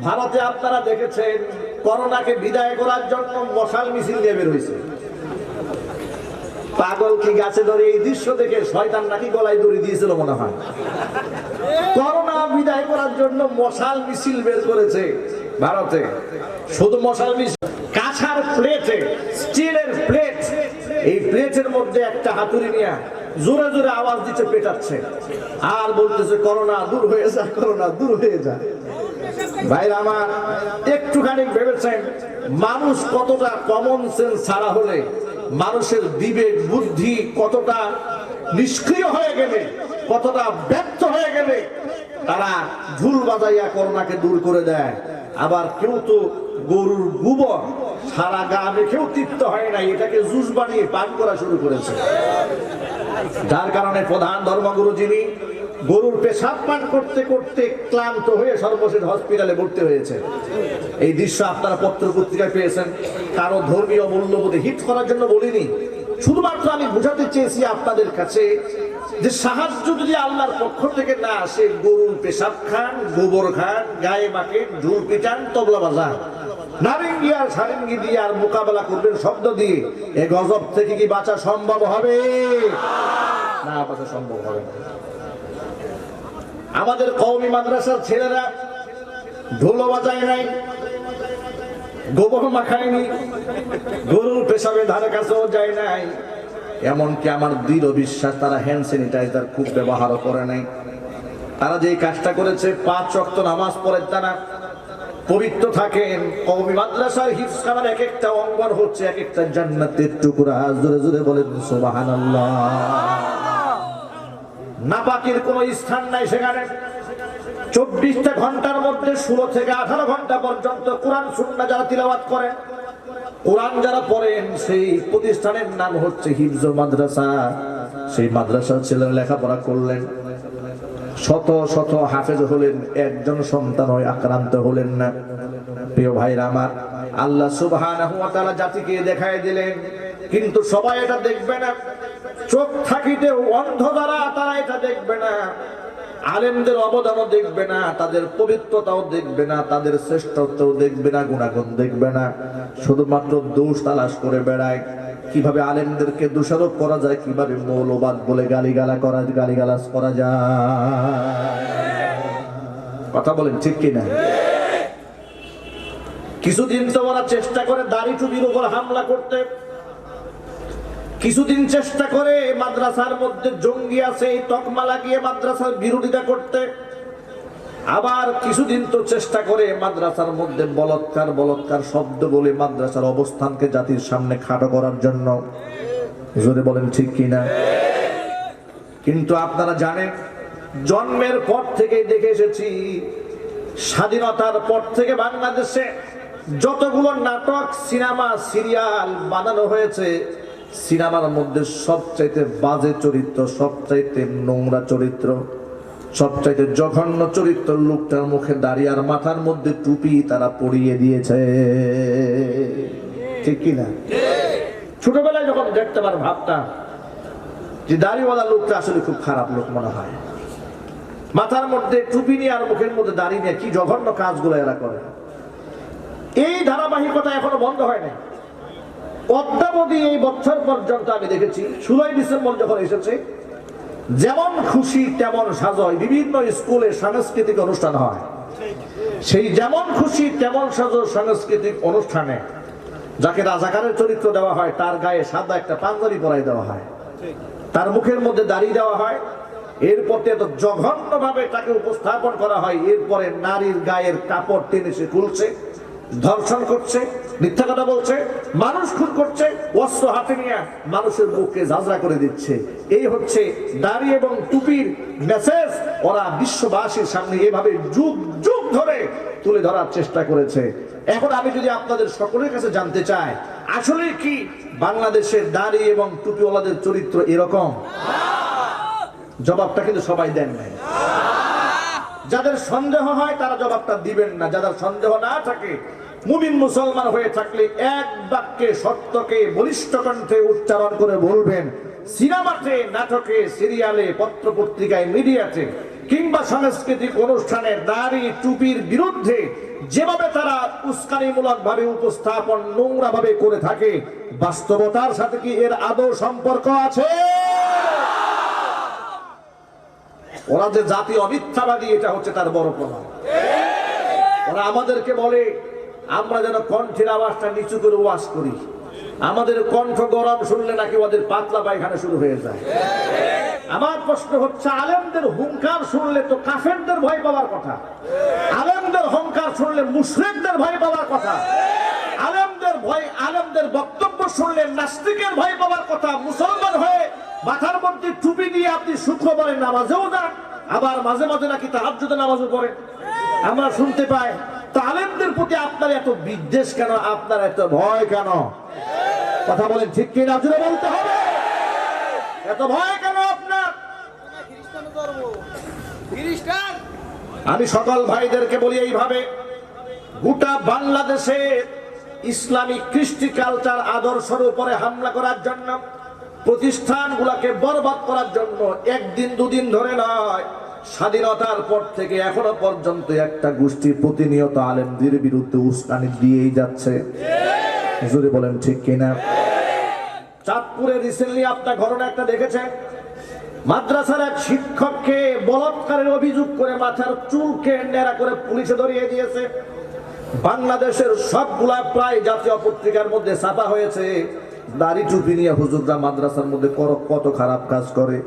ভারতে আপনারা দেখেছেন করোনাকে বিদায় করার জন্য মশাল মিছিল দিয়ে বের হয়েছে। পাগল কি গাছে ধরে? এই দৃশ্য দেখে শয়তান নাকি গলায় দড়ি দিয়েছিল মনে হয়। করোনা বিদায় করার জন্য মশাল মিছিল বের করেছে ভারতে। শুধু মশাল মিছিল, কাঁসার প্লেটে, স্টিলের প্লেট, এই প্লেটের মধ্যে একটা হাতুড়ি নিয়ে জোরে জোরে আওয়াজ দিচ্ছে, পেটাচ্ছে আর বলতেছে করোনা দূর হয়ে যা, করোনা দূর হয়ে যা। ভাইরা আমার, একটুখানি ভেবেছেন মানুষ কতটা কমন সেন্স ছাড়া হলে, মানুষের বিবেক বুদ্ধি কতটা নিষ্ক্রিয় হয়ে গেলে, কতটা ব্যর্থ হয়ে গেলে তারা ঝুল বাজাইয়া করোনাকে দূর করে দেয়। আবার কেউ তো গরুর গোবর সারা গা মেখেও তৃপ্ত হয় না, এটাকে জুস বানিয়ে পান করা শুরু করেছে। যার কারণে প্রধান ধর্মগুরু যিনি গরুর পেশাব পান করতে করতে ক্লান্ত হয়ে সর্বশেষ হসপিটালে ভর্তি হয়েছে। এই দৃশ্য আপনারা পত্র পত্রিকায় পেয়েছেন। কারো ধর্মীয় মূল্যবোধে হিট করার জন্য বলিনি, শুধুমাত্র আমি বোঝাতে চেয়েছি আপনাদের কাছে যে সাহায্য যদি আল্লাহর পক্ষ থেকে না আসে, গরুর পেশাব খান, গোবর খান, গায়ে মাখেন, ঢোল পিটান, তবলা বাজান, নারিঙ্গি আর সারিঙ্গি দিয়ে আর মোকাবেলা করবেন শব্দ দিয়ে, এই গজব থেকে কি বাঁচা সম্ভব হবে? না, বাঁচা সম্ভব হবে না। আমাদের কওমি মাদ্রাসার ছেলেরা ঢোলও বাজায় নাই, গোবর মাখায়নি, গরুর পেশাবের ধারে কাছেও যায় নাই। এমনকি আমার দৃঢ় বিশ্বাস তারা হ্যান্ড স্যানিটাইজার খুব ব্যবহারও করে নাই। তারা যে কাজটা করেছে, 5 ওয়াক্ত নামাজ পড়েন, তারা পবিত্র থাকেন। কওমি মাদ্রাসার হিফজখানার এক একটা অঙ্গন হচ্ছে এক একটা জান্নাতের টুকরা। জোরে জোরে বলেন সুবহানাল্লাহ। নাপাকের কোনো স্থান নাই সেখানে। 24টা ঘন্টার মধ্যে 16 থেকে 18 ঘন্টা পর্যন্ত কোরআন সুন্নাহ যারা তিলাওয়াত করেন, কোরআন যারা পড়েন, সেই প্রতিষ্ঠানের নাম হচ্ছে হিফজ মাদ্রাসা। সেই মাদ্রাসার ছেলেরা লেখাপড়া করলেন, শত শত হাফেজ হলেন, একজন সন্তান হয়ে আক্রান্ত হলেন না। প্রিয় ভাইরা আমার, আল্লাহ সুবহানাহু ওয়া তাআলা জাতিকে দেখায় দিলেন, কিন্তু সবাই এটা দেখবে না। চোখ থাকিতে অন্ধ যারা, তারা এটা দেখবে না। আলেমদের অবদানও দেখবে না, তাদের পবিত্রতাও দেখবে না, তাদের শ্রেষ্ঠত্বও দেখবে না, গুণাগুণ দেখবে না। শুধুমাত্র দোষ তালাশ করে বেড়ায়। কিভাবে আলেমদেরকে দোষারোপ করা যায়, কিভাবে মৌলবাদ বলে গালিগালাজ করা যায়। কথা বলেন ঠিক কিনা? কিছুদিন তো ওরা চেষ্টা করে দাড়ি টুপির উপর হামলা করতে, কিছুদিন চেষ্টা করে মাদ্রাসার মধ্যে জঙ্গি আছে এই তকমা লাগিয়ে মাদ্রাসার বিরোধিতা করতে, আবার কিছুদিন তো চেষ্টা করে মাদ্রাসার মধ্যে বলৎকার শব্দ বলে মাদ্রাসার অবস্থানকে জাতির সামনে খাটো করার জন্য। জোরে বলেন ঠিক কিনা? কিন্তু আপনারা জানেন, জন্মের পর থেকে দেখে এসেছি, স্বাধীনতার পর থেকে বাংলাদেশে যতগুলো নাটক, সিনেমা, সিরিয়াল বানানো হয়েছে, সিনেমার মধ্যে সবচাইতে বাজে চরিত্র, সবচাইতে নোংরা চরিত্র, সবচাইতে জঘন্য চরিত্র লোকটার মুখে দাড়ি আর মাথার মধ্যে টুপি তারা পরিয়ে দিয়েছে। ঠিক কিনা? ছোটবেলায় যখন দেখতে পার ভাবতাম যে দাড়িওয়ালা লোকটা আসলে খুব খারাপ লোক মনে হয়। মাথার মধ্যে টুপি নিয়ে আর মুখের মধ্যে দাড়ি নিয়ে কি জঘন্য কাজগুলো এরা করে। এই ধারাবাহিকতা এখনো বন্ধ হয় না। অদ্যাবধি এই বছর পর্যন্ত আমি দেখেছি, 16 ডিসেম্বর যখন এসেছে, যেমন খুশি তেমন সাজয়, বিভিন্ন স্কুলে সাংস্কৃতিক অনুষ্ঠান হয়। সেই যেমন খুশি তেমন সাজো সাংস্কৃতিক অনুষ্ঠানে যাকে রাজাকারের চরিত্র দেওয়া হয়, তার গায়ে সাদা একটা পাঞ্জাবি পরাই দেওয়া হয়, তার মুখের মধ্যে দাড়ি দেওয়া হয়, এরপর এত জঘন্য ভাবে তাকে উপস্থাপন করা হয়। এরপরে নারীর গায়ের কাপড় টেনে সে খুলছে, ধর্ষণ করছে, মিথ্যা কথা বলছে, মানুষ খুন করছে, অস্ত্র হাতে নিয়ে মানুষের বুককে ঝাঁঝরা করে দিচ্ছে। এই হচ্ছে দাড়ি এবং টুপির মেসেজ। ওরা বিশ্ববাসীর সামনে এভাবে যুগ যুগ ধরে তুলে ধরার চেষ্টা করেছে। এখন আমি যদি আপনাদের সকলের কাছে জানতে চাই, আসলে কি বাংলাদেশের দাড়ি এবং টুপিওয়ালাদের চরিত্র এরকম? জবাবটা কিন্তু সবাই দেন নাই। যাদের সন্দেহ হয় তারা জবাবটা দিবেন না। যাদের সন্দেহ না থাকে, মুমিন মুসলমান হয়ে থাকলে এক বাক্যে সত্যকে বলিষ্ঠ কণ্ঠে উচ্চারণ করে বলবেন, সিনেমাতে, নাটকে, সিরিয়ালে, পত্র পত্রিকায়, মিডিয়াতে কিংবা সাংস্কৃতিক অনুষ্ঠানে দাড়ি টুপির বিরুদ্ধে যেভাবে তারা উস্কানিমূলক ভাবে উপস্থাপন নোংরা ভাবে করে থাকে, বাস্তবতার সাথে কি এর আদৌ সম্পর্ক আছে? ওরা যে জাতি অমিথ্যাবাদী, এটা হচ্ছে তার বড় প্রমাণ। ওরা আমাদেরকে বলে আমরা যেন কণ্ঠের আওয়াজটা নিচু করে ওয়াজ করি। আমাদের কণ্ঠ গরম শুনলে নাকি ওদের পাতলা পায়খানা শুরু হয়ে যায়। আমার প্রশ্ন হচ্ছে, আলেমদের হুঙ্কার শুনলে তো কাফেরদের ভয় পাওয়ার কথা, আলেমদের হুঙ্কার শুনলে মুশরিকদের ভয় পাওয়ার কথা, আলেমদের বক্তব্য শুনলে নাস্তিকের ভয় পাওয়ার কথা। মুসলমান হয়ে মাথার মধ্যে টুপি দিয়ে আপনি শুক্রবারে নামাজেও যান, আবার মাঝে মাঝে নাকি তাহাজ্জুদের নামাজও পড়েন, আমরা শুনতে পাই। তা আলেমদের প্রতি আপনার এত বিদ্বেষ কেন? আপনার এত ভয় কেন? কথা বলেন ঠিক কিনা? জোরে বলতে হবে। এত ভয় কেন আপনার? আমি সকল ভাইদেরকে বলি এইভাবে, গোটা বাংলাদেশে ইসলামিক কৃষ্টি কালচার আদর্শের উপরে হামলা করার জন্য, প্রতিষ্ঠানগুলোকে বরবাদ করার জন্য একদিন দুদিন ধরে নয়, স্বাধীনতার পর থেকে এখনো পর্যন্ত একটা গোষ্ঠী প্রতিনিয়ত আলেমদের বিরুদ্ধে উস্কানি দিয়েই যাচ্ছে। জোরে বলেন ঠিক কিনা? চাঁদপুরে রিসেন্টলি আপনার ঘটনা একটা দেখেছেন, মাদ্রাসার এক শিক্ষককে বলাৎকারের অভিযোগ করে মাথার চুলকে নেড়া করে পুলিশে ধরিয়ে দিয়েছে। বাংলাদেশের সবগুলা প্রায় জাতীয় পত্রিকার মধ্যে ছাপা হয়েছে। দাড়ি টুপি নিয়ে হুজুররা মাদ্রাসার মধ্যে কত খারাপ কাজ করে।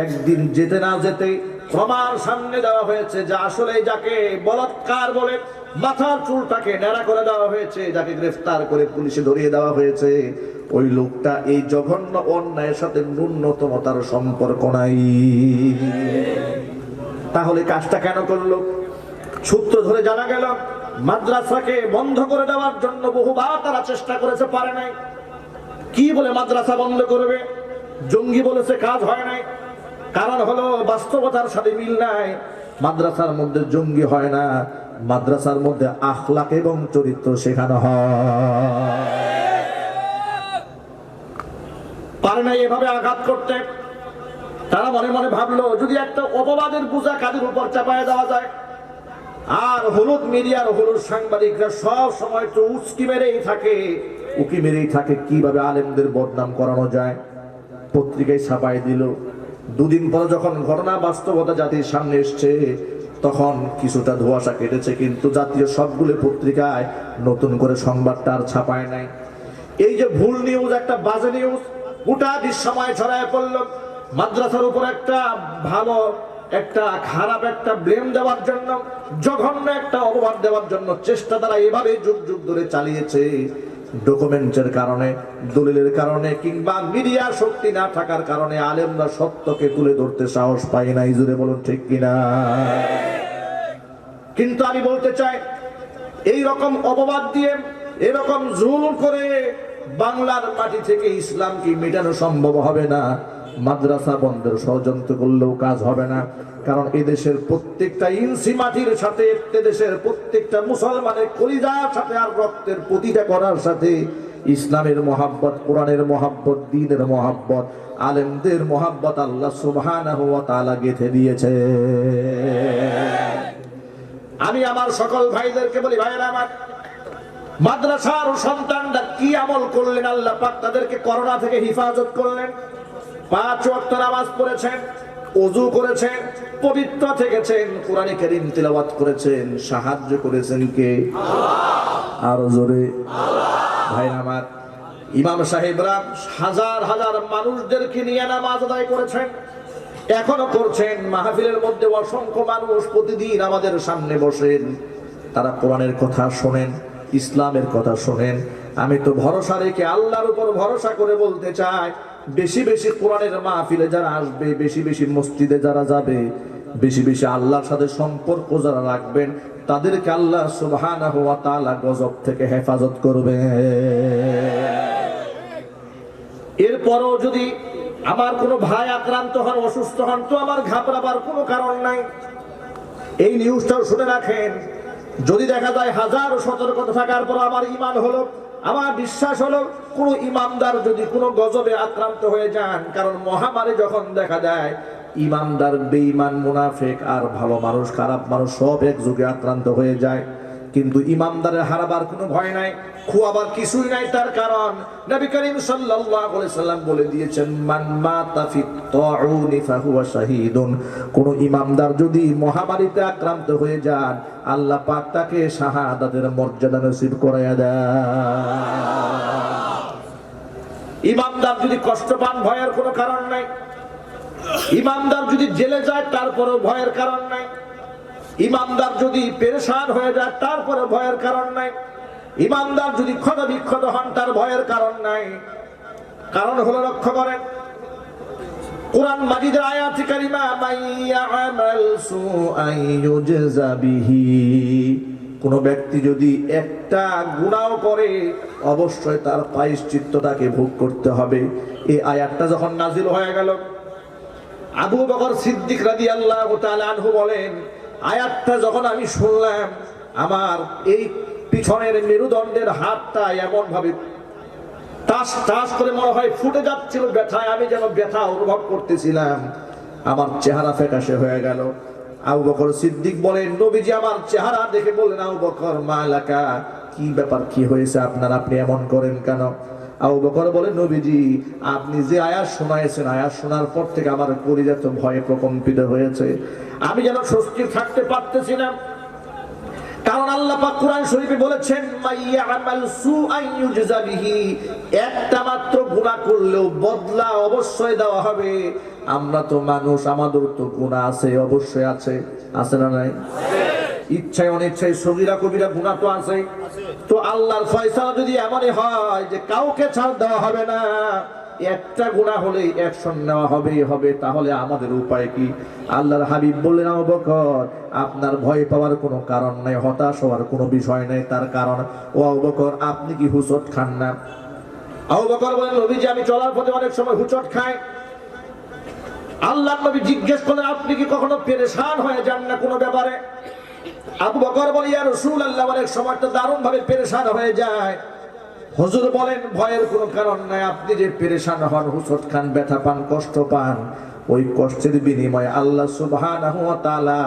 একদিন যেতে না যেতে প্রমাণ সামনে দেওয়া হয়েছে যে আসলে যাকে বলাৎকার বলে মাথার চুলটাকে ন্যাড়া করে দেওয়া হয়েছে, যাকে গ্রেফতার করে পুলিশে ধরিয়ে দেওয়া হয়েছে, ওই লোকটা এই জঘন্য অন্যায়ের সাথে ন্যূনতম তার সম্পর্ক নাই। তাহলে কাজটা কেন করলো? সূত্র ধরে জানা গেল মাদ্রাসাকে বন্ধ করে দেওয়ার জন্য বহুবার তারা চেষ্টা করেছে, পারে নাই। কি বলে মাদ্রাসা বন্ধ করবে? জঙ্গি বলেছে, কাজ হয় নাই। কারণ হলো বাস্তবতার সাথে মিল নাই। মাদ্রাসার মধ্যে জঙ্গি হয় না, মাদ্রাসার মধ্যে আখলাক এবং চরিত্র শেখানো হয়। পারে নাই এভাবে আঘাত করতে। তারা মনে মনে ভাবলো যদি একটা অপবাদের বোঝা কাদের উপর চাপায় দেওয়া যায়। আর হলুদ মিডিয়ার হলুদ সাংবাদিকরা সব সময় তো উকি মেরেই থাকে কিভাবে আলেমদের বদনাম করানো যায়। পত্রিকায় ছাপাই দিল। দুদিন পরে যখন ঘটনা বাস্তবতা জাতির সামনে এসছে, তখন কিছুটা ধোঁয়াশা কেটেছে, কিন্তু জাতীয় সবগুলো পত্রিকায় নতুন করে সংবাদটা আর ছাপায় নাই। এই যে ভুল নিউজ, একটা বাজে নিউজ গোটা বিশ্বময় ছড়ায় পড়ল। মাদ্রাসার উপর একটা ভালো একটা খারাপ একটা ব্লেম দেওয়ার জন্য, জঘন্য একটা অপবাদ দেওয়ার জন্য চেষ্টা তারা এভাবে যুগ যুগ ধরে চালিয়েছে। ডকুমেন্টের কারণে, দলিলের কারণে, কিংবা মিডিয়ার শক্তি না থাকার কারণে আলেমরা সত্যকে তুলে ধরতে সাহস পায় না। জুড়ে বলুন ঠিক কিনা? কিন্তু আমি বলতে চাই, এই রকম অপবাদ দিয়ে, এরকম জুলুম করে বাংলার মাটি থেকে ইসলামকে মেটানো সম্ভব হবে না। মাদ্রাসা বন্ধের ষড়যন্ত্র করলেও কাজ হবে না। কারণ এদেশের প্রত্যেকটা ইঞ্চি মাটির সাথে, এদেশের প্রত্যেকটা মুসলমানের কলিজার সাথে আর রক্তের প্রতিটা করার সাথে ইসলামের মহাব্বত, কোরআনের মহাব্বত, দ্বীনের মহাব্বত, আলেমদের মহাব্বত আল্লাহ সুবহানাহু ওয়া তাআলা গেঁথে দিয়েছে। আমি আমার সকল ভাইদেরকে বলি, ভাইরা আমার, মাদ্রাসার সন্তানরা কি আমল করলেন আল্লাহ পাক তাদেরকে করোনা থেকে হেফাজত করলেন। 5 ওয়াক্ত নামাজ পড়েছেন, ওযু করেছেন, পবিত্র থেকেছেন, কোরআনে কারীম তিলাওয়াত করেছেন, সাহায্য করেছেন কে? আল্লাহ। আর জোরে আল্লাহ। ভাই আমার, ইমাম সাহেবরা হাজার হাজার মানুষদেরকে নিয়ে নামাজ আদায় করেছেন, এখনো করছেন। মাহফিলের মধ্যে অসংখ্য মানুষ প্রতিদিন আমাদের সামনে বসেন, তারা কোরআনের কথা শোনেন, ইসলামের কথা শোনেন। আমি তো ভরসা রেখে আল্লাহর উপর ভরসা করে বলতে চাই, বেশি বেশি কোরআনের মাহফিলে যারা আসবে, বেশি বেশি মসজিদে যারা যাবে, বেশি বেশি আল্লাহর সাথে সম্পর্ক যারা রাখবেন, তাদেরকে আল্লাহ সুবহানাহু ওয়া তাআলা গজব থেকে হেফাজত করবে। এরপরও যদি আমার কোনো ভাই আক্রান্ত হন, অসুস্থ হন, তো আমার ঘাবড়াবার কোনো কারণ নাই। এই নিউজটাও শুনে রাখেন, যদি দেখা যায় হাজারো সতর্কতা থাকার পর আমার ঈমান হলো, আমার বিশ্বাস হলো, কোন ইমানদার যদি কোনো গজবে আক্রান্ত হয়ে যান, কারণ মহামারী যখন দেখা যায়, ইমানদার, বেঈমান, মুনাফিক আর ভালো মানুষ, খারাপ মানুষ সব একযোগে আক্রান্ত হয়ে যায়। কিন্তু ইমানদারের হারাবার কোনো ভয় নাই, খুয়াবার কিছুই নাই। তার কারণ নবী করিম সাল্লাল্লাহু আলাইহি সাল্লাম বলে দিয়েছেন, মান মাতা ফি তাউনি ফাহুয়া শাহীদুন। কোন ইমানদার যদি মহামারীতে আক্রান্ত হয়ে যান, আল্লাহ পাক তাকে শাহাদাতের মর্যাদা নসিব করায়া দেয়। ইমানদার যদি কষ্ট পান, ভয়ের কোনো কারণ নাই। ইমানদার যদি জেলে যায়, তারপরেও ভয়ের কারণ নাই। ইমানদার যদি পেরেশান হয়ে যায়, তারপরে ভয়ের কারণ নাই। ইমানদার যদি ক্ষত বিক্ষত হন, তার ভয়ের কারণ নাই। কারণ হলো, লক্ষ্য করেন কোরআন মাজিদের আয়াতে কারিমা, মাইয়ামাল সুআন ইউজজা বিহি। কোন ব্যক্তি যদি একটা গুনাহ করে, অবশ্যই তার প্রায়শ্চিত্তটাকে ভোগ করতে হবে। এই আয়াতটা যখন নাজিল হয়ে গেল, আবু বকর সিদ্দিক রাদিয়াল্লাহু তাআলা আনহু বলেন, আয়াতটা যখন আমি শুনলাম, আমার এই পিছনের মেরুদণ্ডের হাতটা এমন ভাবে টাস টাস করে মনে হয় ফুটে যাচ্ছিল ব্যথায়। আমি যেন ব্যথা অনুভব করতেছিলাম, আমার চেহারা ফ্যাকাশে হয়ে গেল। আবু বকর সিদ্দিক বলেন, নবীজি আমার চেহারা দেখে বললেন, আবু বকর মালাকা, কি ব্যাপার, কি হয়েছে আপনার, আপনি এমন করেন কেন? আবু বকর বলেন, নবীজি আপনি যে আয়াত শোনাইছেন, আয়াত শোনার পর থেকে আমার কলিজা তো ভয়ে প্রকম্পিত হয়েছে, আমি যেন স্বস্তির থাকতে পারতেছি না। কারণ আল্লাহ পাক কোরআন শরীফে বলেছেন মাইয়ামাল সুআন ইউজা বিহি, একটা মাত্র গুনাহ করলেও বদলা অবশ্যই দেওয়া হবে। আমরা তো মানুষ, আমাদের তো গুনাহ আছে, অবশ্যই আছে, আছে না নাই? ইচ্ছায় অনিচ্ছায় সগীরা কবিরা গুনাহ তো আছে। তো আল্লাহর ফয়সালা যদি এমনই হয় যে কাউকে ছাড় দেওয়া হবে না, একটা গুনাহ হলেই অ্যাকশন নেওয়া হবে, তাহলে আমাদের উপায় কি? আল্লাহর হাবিব বললেন, আবু বকর আপনার ভয় পাওয়ার কোনো কারণ নাই, হতাশ হওয়ার কোনো বিষয় নাই। তার কারণ, ও আবু বকর আপনি কি হুচট খান না? আবু বকর বলেন, নবীজি আমি চলার পথে অনেক সময় হুচট খাই। আল্লাহর নবী জিজ্ঞেস করলেন, আপনি কি কখনো পেরেশান হয়ে যান না কোনো ব্যাপারে? আবু বকর বলে, ইয়া রাসূলুল্লাহ অনেক সময় তো দারুণ ভাবে পেরেশান হয়ে যায়। হুজুর বলেন, ভয়ের কোনো কারণ নাই। আপনি যে পেরেশান হন, হুচট খান, ব্যথা পান, কষ্ট পান, ওই কষ্টের বিনিময়ে আল্লাহ সুবহানাহু ওয়া তাআলা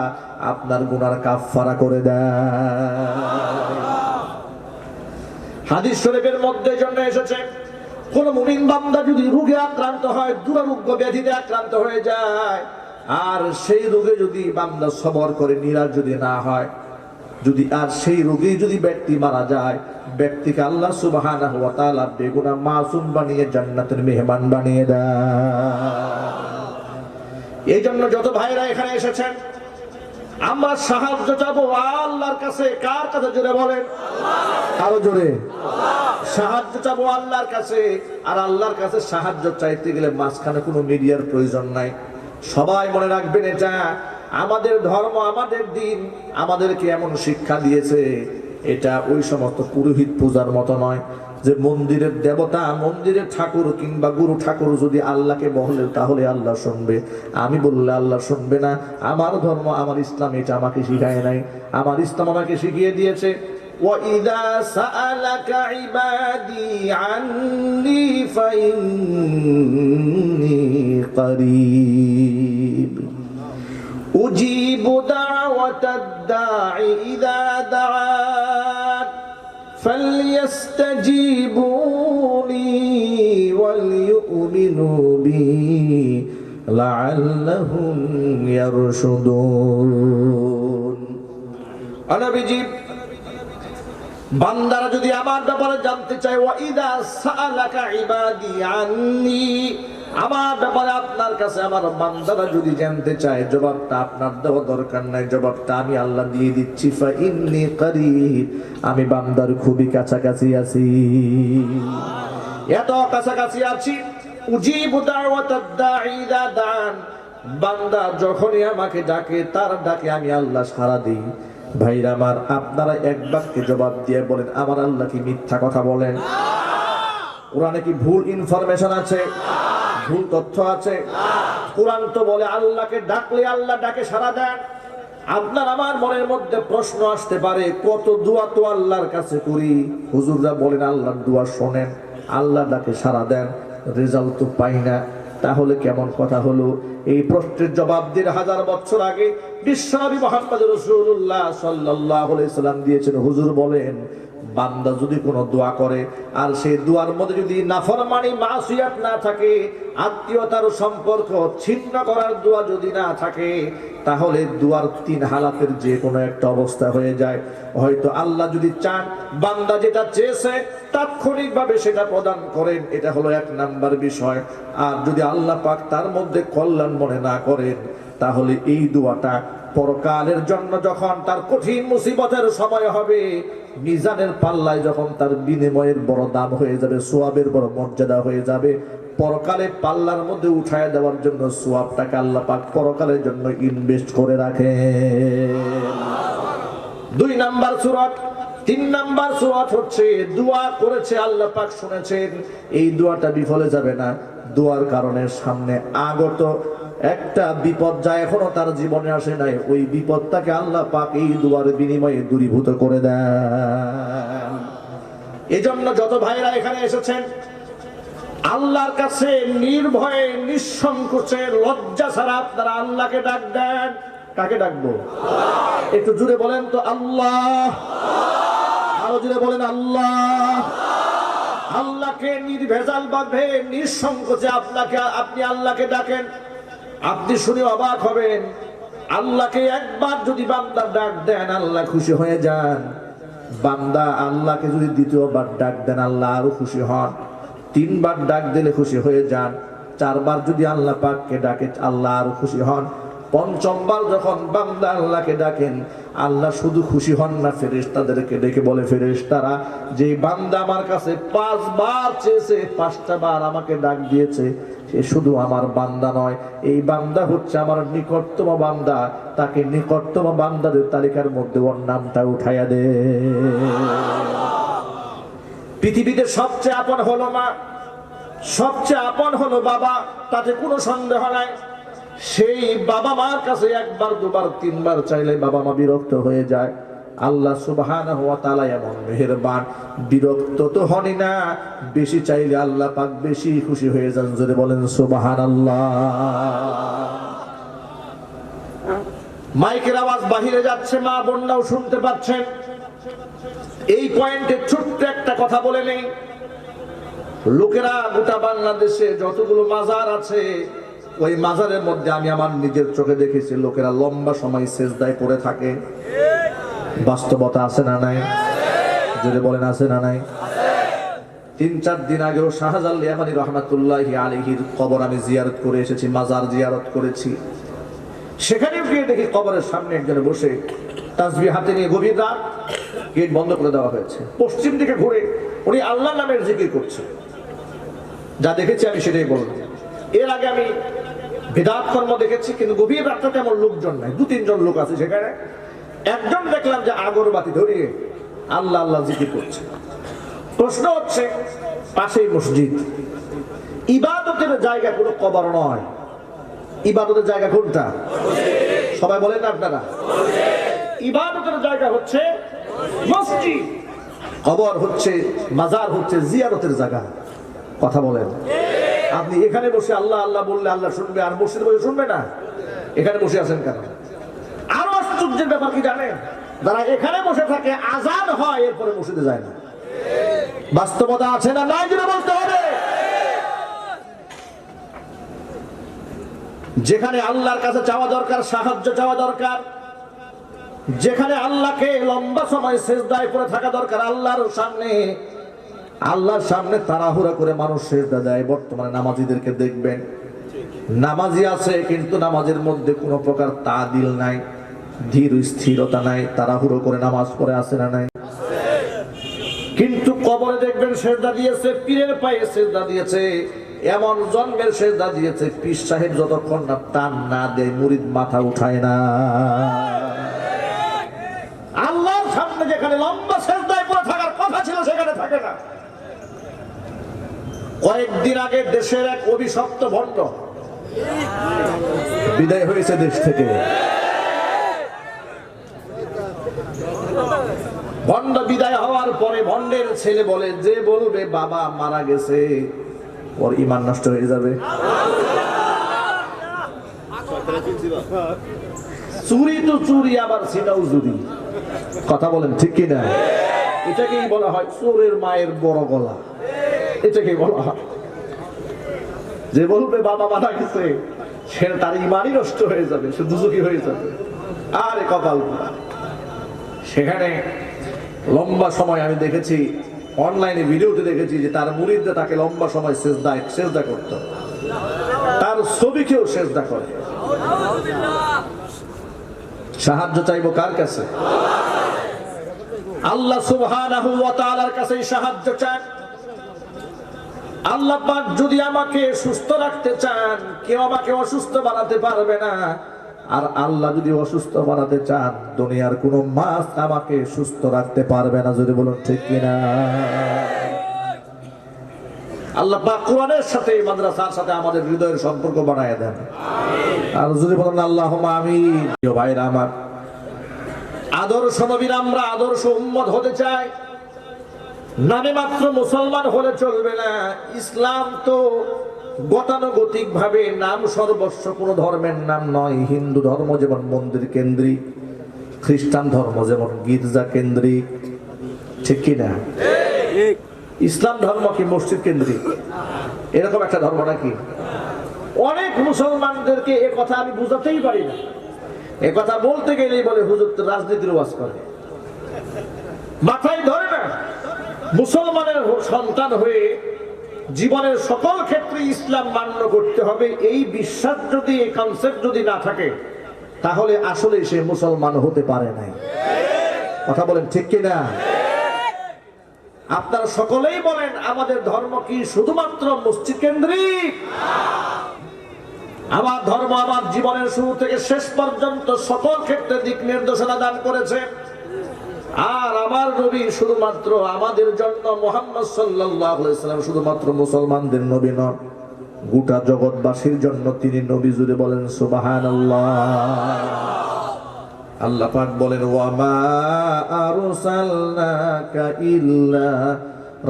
আপনার গুনার কাফফারা করে দেয়। হাদিস শরীফের মধ্যে জন্য এসেছে, কোন মুমিন বান্দা যদি রোগে আক্রান্ত হয়, দুরারোগ্য ব্যাধিতে আক্রান্ত হয়ে যায়, আর সেই রোগে যদি বান্দা সবর করে, নিরাশ যদি না হয়, যদি আর সেই রোগী যদি ব্যক্তি মারা যায়, ব্যক্তিকে আল্লাহ সুবহানাহু ওয়া তাআলা বেগুনাহ মাসুম বানিয়ে জান্নাতের মেহমান বানিয়ে দেয়। এই জন্য যত ভাইরা এখানে এসেছেন, আমরা সাহায্য চাবো আল্লাহর কাছে। কার কাছে? জোরে বলেন, আরো জোরে। সাহায্য চাবো আল্লাহর কাছে। আর আল্লাহর কাছে সাহায্য চাইতে গেলে মাঝখানে কোনো মিডিয়ার প্রয়োজন নাই। সবাই মনে রাখবেন, এটা আমাদের ধর্ম, আমাদের দিন আমাদেরকে এমন শিক্ষা দিয়েছে, এটা ওই সমস্ত পুরোহিত পূজার মতো নয় যে মন্দিরের দেবতা, মন্দিরের ঠাকুর কিংবা গুরু ঠাকুর যদি আল্লাহকে বলে তাহলে আল্লাহ শুনবে, আমি বললে আল্লাহ শুনবে না। আমার ধর্ম, আমার ইসলাম এটা আমাকে শিখায় নাই। আমার ইসলাম আমাকে শিখিয়ে দিয়েছে, وَإِذَا سَأَلَكَ عِبَادِي عَنِّي فَإِنِّي قَرِيبٌ أُجِيبُ دَعْوَةَ الدَّاعِ إِذَا دَعَانِ فَلْيَسْتَجِيبُوا لِي وَلْيُؤْمِنُوا بِي لَعَلَّهُمْ يَرْشُدُونَ। নবীজি, বান্দারা যদি আমার ব্যাপারে জানতে চায়, ওয়াইদা সাআলাকা ইবাদি আন্নি, আমার ব্যাপারে আপনার কাছে আমার বান্দারা যদি জানতে চায়, জবাবটা আপনার দেওয়া দরকার নাই, জবাবটা আমি আল্লাহ দিয়ে দিচ্ছি। ফা ইন্নী করিব, আমি বান্দার খুবই কাছাকাছি আছি। এত কাছাকাছি আছি। উজিবু দাওয়াতাদ দাঈ ইযা দান, বান্দা যখনই আমাকে ডাকে, তার ডাকে আমি আল্লাহ সাড়া দিই। ভাইরা আমার, আপনারা এক বাক্যে জবাব দিয়ে বলেন, আমার আল্লাহ কি মিথ্যা কথা বলেন? কোরআনে কি ভুল ইনফরমেশন আছে? ভুল তথ্য আছে? কোরআন তো বলে আল্লাহকে ডাকলে আল্লাহ ডাকে সাড়া দেন। আপনার আমার মনের মধ্যে প্রশ্ন আসতে পারে, কত দোয়া তো আল্লাহর কাছে করি, হুজুররা বলেন আল্লাহর দোয়া শোনেন, আল্লাহ ডাকে সাড়া দেন, রেজাল্ট তো পাই না। তাহলে কেমন কথা হলো? এই প্রশ্নের জবাব দিয়ে 1000 বছর আগে বিশ্বনবী মুহাম্মদ রাসূলুল্লাহ সাল্লাল্লাহু আলাইহি সাল্লাম দিয়েছেন। হুজুর বলেন, বান্দা যদি কোনো দোয়া করে আর সেই দোয়ার মধ্যে যদি নাফরমানি, মাসিয়াত না থাকে, আত্মীয়তার সম্পর্ক ছিন্ন করার দোয়া যদি না থাকে, তাহলে দোয়ার 3 হালাতের যে কোনো একটা অবস্থা হয়ে যায়। হয়তো আল্লাহ যদি চান বান্দা যেটা চেয়েছে তাৎক্ষণিকভাবে সেটা প্রদান করেন, এটা হলো 1 নাম্বার বিষয়। আর যদি আল্লাহ পাক তার মধ্যে কল্যাণ মনে না করেন, তাহলে এই দোয়াটা পরকালের জন্য যখন তার কঠিন মুসিবতের সময় হবে, মিজানের পাল্লায় যখন তার বিনিময়ের বড় দাম হয়ে যাবে, সোয়াবের বড় মর্যাদা হয়ে যাবে, পরকালে পাল্লার মধ্যে উঠায় দেওয়ার জন্য সোয়াবটাকে আল্লাহ পাক পরকালের জন্য ইনভেস্ট করে রাখে। 2 নাম্বার সূরা। 3 নাম্বার সূরা হচ্ছে দোয়া করেছে, আল্লাহ পাক শুনেছেন, এই দোয়াটা বিফলে যাবে না। দোয়ার কারণে সামনে আগত একটা বিপদ যা এখনো তার জীবনে আসে নাই, ওই বিপদটাকে আল্লাহ পাক এই দোয়ার বিনিময়ে দূরীভূত করে দেন। এজন্য যত ভাইরা এখানে এসেছেন, আল্লাহর কাছে নির্ভয়ে, নিঃসংকোচে, লজ্জা ছাড়া আপনারা আল্লাহকে ডাক দেন। কাকে ডাকবো? একটু জুড়ে বলেন তো, আল্লাহ। আরো জুড়ে বলেন, আল্লাহ। আল্লাহকে নির্ভেজাল ভাবে, নিঃসংকোচে আপনি আল্লাহকে ডাকেন। আপনি শুনে অবাক হবেন, আল্লাহকে একবার যদি বান্দা ডাক দেন আল্লাহ খুশি হয়ে যান। বান্দা আল্লাহকে যদি দ্বিতীয়বার ডাক দেন আল্লাহ আরো খুশি হন। 3 বার ডাক দিলে খুশি হয়ে যান। 4 বার যদি আল্লাহ পাককে ডাকে আল্লাহ আরো খুশি হন। 5ম বার যখন বান্দা আল্লাহকে ডাকেন আল্লাহ শুধু খুশি হন না, ফেরেশতাদেরকে ডেকে বলে, ফেরেশতারা যে বান্দা আমার কাছে 5 বার চেয়েছে, 5টা বার আমাকে ডাক দিয়েছে, সে শুধু আমার বান্দা নয়, এই বান্দা হচ্ছে আমার নিকটতম বান্দা, তাকে নিকটতম বান্দাদের তালিকার মধ্যে ওর নামটা উঠাইয়া দে। পৃথিবীতে সবচেয়ে আপন হলো মা, সবচেয়ে আপন হলো বাবা, তাতে কোনো সন্দেহ নাই। সেই বাবা মার কাছে 1 বার 2 বার 3 বার চাইলে বাবা মা বিরক্ত হয়ে যায়। আল্লাহ সুবহানাহু ওয়া তাআলা এমন মেহেরবান, বিরক্ত তো হনি না, বেশি চাইলে আল্লাহ পাক বেশি খুশি হয়ে যান। যদি বলেন সুবহানাল্লাহ। মাইকের আওয়াজ বাহিরে যাচ্ছে, মা বোনরাও শুনতে পাচ্ছেন। এই পয়েন্টে ছোট্ট একটা কথা বলে নেই। লোকেরা গোটা বাংলাদেশে যতগুলো মাজার আছে ওই মাজারের মধ্যে আমি আমার নিজের চোখে দেখেছি লোকেরা লম্বা সময় সেজদায় পড়ে থাকে। বাস্তবতা আছে না নাই? যদি বলেন আছে না নাই? 3-4 দিন আগেও শাহজালাল ইয়ামানী রাহমাতুল্লাহি আলাইহির কবর আমি জিয়ারত করে এসেছি, মাজার জিয়ারত করেছি। সেখানে গিয়ে দেখি কবরের সামনে একজনে বসে তাসবিহ হাতে নিয়ে, গভীর রাত, গেট বন্ধ করে দেওয়া হয়েছে, পশ্চিম দিকে ঘুরে উনি আল্লাহর নামের জিকির করছে। যা দেখেছি আমি সেটাই বললাম। এর আগে আমি বিদআত কর্ম দেখেছি, কিন্তু গভীর রাতে তেমন লোকজন নাই, 2-3 জন লোক আছে সেখানে। একজন দেখলাম যে আগরবাতি ধরিয়ে আল্লাহ আল্লাহ জিকির করছে। প্রশ্ন হচ্ছে, পাশেই মসজিদ, ইবাদতের জায়গা কোনো কবর নয়, ইবাদতের জায়গা কোনটা? সবাই বলেন না আপনারা? ইবাদতের জায়গা হচ্ছে মসজিদ, কবর হচ্ছে, মাজার হচ্ছে জিয়ারতের জায়গা। কথা বলেন। আপনি এখানে বসে আল্লাহ আল্লাহ বললে আল্লাহ শুনবে, আর মসজিদে বসে শুনবে না? এখানে বসে আছেন কেন? আরো আশ্চর্যের ব্যাপার কি জানেন? যারা এখানে বসে থাকে আজান হয় এরপরে মসজিদে যায় না। বাস্তবতা আছে না নাই? যেটা বলতে হবে। যেখানে আল্লাহর কাছে চাওয়া দরকার, সাহায্য চাওয়া দরকার, যেখানে আল্লাহকে লম্বা সময় সেজদায় পড়ে থাকা দরকার, আল্লাহর সামনে তাড়াহুড়া করে মানুষ সেজদা দেয়। বর্তমানে নামাজীদেরকে দেখবেন, নামাজি আছে কিন্তু নামাজের মধ্যে কোনো প্রকার তাদিল নাই, ধীর স্থিরতা নাই, তাড়াহুড়ো করে নামাজ পড়ে আসে না নাই? কিন্তু কবরে দেখবেন সেজদা দিয়েছে, পীরের পায়ে সেজদা দিয়েছে, এমন জন্মের সেজদা দিয়েছে, পীর সাহেব যতক্ষণ না টান না দেয় মুরিদ মাথা উঠায় না। আল্লাহর সামনে যেখানে লম্বা সেজদায় পড়ে থাকার কথা ছিল সেখানে থাকে না। কয়েকদিন আগে দেশের এক অভিশপ্ত ভণ্ড বিদায় হয়েছে দেশ থেকে। ভণ্ড বিদায় হওয়ার পরে ভণ্ডের ছেলে বলে, যে বলবে বাবা মারা গেছে ওর ঈমান নষ্ট হয়ে যাবে। চুরি তো চুরি, আবার সেটাও চুরি। কথা বলেন ঠিক কিনা? এটাকেই বলা হয় চোরের মায়ের বড় গলা, এটাকেই বলা হয়। যে বলবে বাবা মারা গেছে সে তার ঈমানই নষ্ট হয়ে যাবে, সে দুজকি হয়ে যাবে। আরে কপাল পোড়া। সেখানে লম্বা সময় আমি দেখেছি, অনলাইনে ভিডিওতে দেখেছি যে তার মুরিদরা তাকে লম্বা সময় সেজদা করত, তার ছবিকেও সেজদা করে। সাহায্য চাইবো কার কাছে? আল্লাহ সুবহানাহু ওয়া তাআলার কাছেই সাহায্য চান। আল্লাহ পাক যদি আমাকে সুস্থ রাখতে চান, কেউ আমাকে অসুস্থ বানাতে পারবে না। আর আল্লাহ যদি অসুস্থ বানাতে চান, দুনিয়ার কোনো মাছ আমাকে সুস্থ রাখতে পারবে না। যদি বলুন ঠিক কিনা? আল্লাহ পাক কোরআনের সাথে, মাদ্রাসার সাথে আমাদের হৃদয়ের সম্পর্ক বানায় দেন। আর যদি বলেন আল্লাহুম্মা আমিন। প্রিয় ভাইরা আমার, আদর্শ নবীর আমরা আদর্শ উম্মত হতে চাই। নামে মাত্র মুসলমান হলে চলবে না। ইসলাম তো গতানুগতিক ভাবে নাম সর্বস্ব, কোনো ধর্মের নাম নয়। হিন্দু ধর্ম যেমন মন্দির কেন্দ্রিক, খ্রিস্টান ধর্ম যেমন গির্জা কেন্দ্রিক, ঠিক কিনা? ইসলাম ধর্ম কি মসজিদ কেন্দ্রিক? এরকম একটা ধর্ম নাকি? অনেক মুসলমানদেরকে এ কথা আমি বুঝাতেই পারি না। এ কথা বলতে গেলেই বলে হুজুর তো রাজনীতির ওয়াজ করে। মাথায় ধরে না, মুসলমানের সন্তান হয়ে জীবনের সকল ক্ষেত্রে ইসলাম মান্য করতে হবে, এই বিশ্বাস যদি, এই কনসেপ্ট যদি না থাকে, তাহলে আসলে সে মুসলমান হতে পারে নাই। কথা বলেন ঠিক কিনা? আপনারা সকলেই বলেন আমাদের ধর্ম কি শুধুমাত্র মসজিদ কেন্দ্রিক? আমার ধর্ম আমার জীবনের শুরু থেকে শেষ পর্যন্ত সকল ক্ষেত্রে দিক নির্দেশনা দান করেছে। আর আমার নবী শুধুমাত্র আমাদের জন্য, মুহাম্মদ সাল্লাল্লাহু আলাইহি ওয়াসাল্লাম শুধুমাত্র মুসলমানদের নবী নন, গোটা জগৎবাসীর জন্য তিনি নবী। জুড়ে বলেন সুবহানাল্লাহ। আল্লাহ পাক বলেন ওয়া মা আরসালনাকা ইল্লা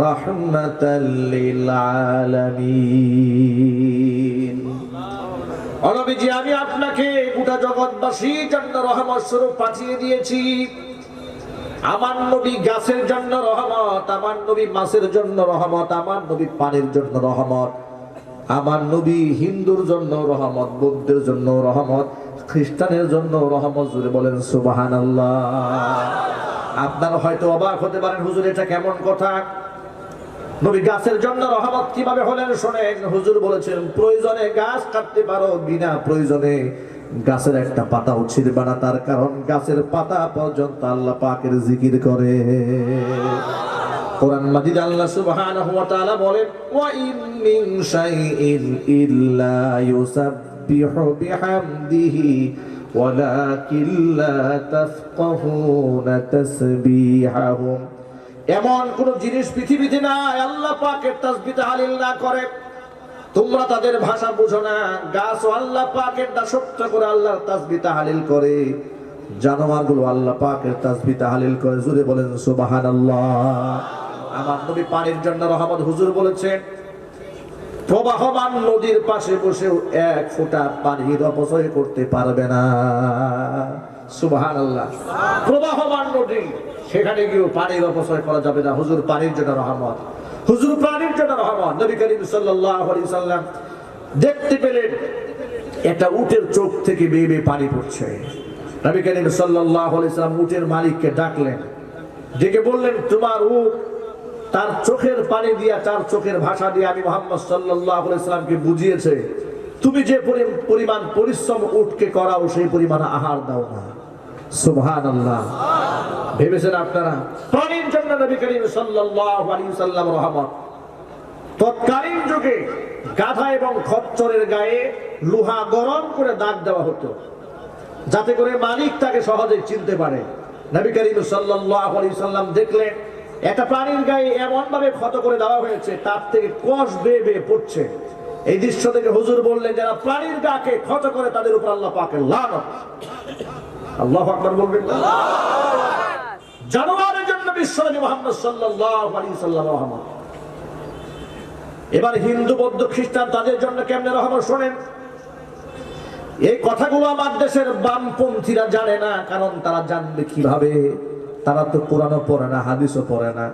রাহমাতাল লিল আলামিন। ও নবীজি, আমি আপনাকে গোটা জগৎবাসীর জন্য রহমত স্বরূপ পাঠিয়ে দিয়েছি। আমার নবী গাছের জন্য রহমত, আমার নবী মাছের জন্য রহমত, আমার নবী পানির জন্য রহমত, আমার নবী হিন্দুর জন্য রহমত, বৌদ্ধের জন্য রহমত, খ্রিস্টানের জন্য রহমত। জুড়ে বলেন সুবহানাল্লাহ। আপনারা হয়তো অবাক হতে পারেন, হুজুর এটা কেমন কথা? নবী গাছের জন্য রহমত কিভাবে হলেন শোনেন। হুজুর বলেছেন প্রয়োজনে গাছ কাটতে পারো, বিনা প্রয়োজনে গাছের একটা পাতাও ছিঁড়বে না, তার কারণ গাছের পাতা পর্যন্ত আল্লাহ পাকের জিকির করে। কোরআন মাজিদ আল্লাহ সুবহানাহু ওয়া তাআলা বলেন ওয়া ইন মিন শাইইন ইল্লা ইউসাব্বিহু বিহামদিহি ওয়ালাকিন লা তাফকাহুনা তাসবিহাহুম। এমন কোন জিনিস পৃথিবীতে নাই আল্লাহ পাকের তাসবিহ তাহলিল না করে, তোমরা তাদের ভাষা বুঝো না। গাছ আল্লাহ পাকের দাসত্ব করে আল্লাহর তাসবিহ তাহলিল করে, জানোয়ারগুলো আল্লাহ পাকের তাসবিহ তাহলিল করে। জুড়ে বলেন সুবহানাল্লাহ। আমার নবী পানির জন্য রহমত। হুজুর বলেছেন প্রবাহমান নদীর পাশে বসেও এক ফোঁটা পানির অপচয় করতে পারবে না। সুবহানাল্লাহ। প্রবাহমান নদী, সেখানে গিয়েও পানির অপচয় করা যাবে না। হুজুর পানির জন্য রহমত, হুজুর প্রাণীর জন্য রহমত। নবী করিম সাল্লাল্লাহু আলাইহি সাল্লাম দেখতে পেলেন একটা উটের চোখ থেকে বেয়ে বেয়ে পানি পড়ছে। নবী করিম সাল্লাল্লাহু আলাইহি সাল্লাম উটের মালিককে ডাকলেন, ডেকে বললেন তোমার উট তার চোখের পানি দিয়া, তার চোখের ভাষা দিয়ে আমি মুহাম্মদ সাল্লাল্লাহু আলাইহি সাল্লামকে বুঝিয়েছে, তুমি যে পরিমাণ পরিশ্রম উটকে করাও সেই পরিমাণ আহার দাও না। সুবহানাল্লাহ। ভেবেছেন আপনারা প্রাণীর জন্য নবী করিম সাল্লাল্লাহু আলাইহি সাল্লাম রহমত। তৎকালীন যুগে গাধা এবং খচ্চরের গায়ে লোহা গরম করে দাগ দেওয়া হতো, যাতে করে মালিক তাকে সহজে চিনতে পারে। নবী করিম সাল্লাল্লাহু আলাইহি সাল্লাম দেখলেন একটা প্রাণীর গায়ে এমন ভাবে ক্ষত করে দেওয়া হয়েছে, তার থেকে কষ বেয়ে বেয়ে পড়ছে। এই দৃশ্য থেকে হুজুর বললেন যারা প্রাণীর গাকে ক্ষত করে তাদের উপর আল্লাহ পাকের লানত। আল্লাহু আকবার বলবেন। জানোয়ারের জন্য বিশ্বনবী মুহাম্মদ সাল্লাল্লাহু আলাইহি সাল্লাম রহমত। এবার হিন্দু, বৌদ্ধ, খ্রিস্টান তাদের জন্য কেমনে রহমত শোনেন। এই কথাগুলো আমার দেশের বামপন্থীরা জানে না, কারণ তারা জানবে কিভাবে? তারা তো কোরআনও পড়ে না, হাদিসও পড়ে না,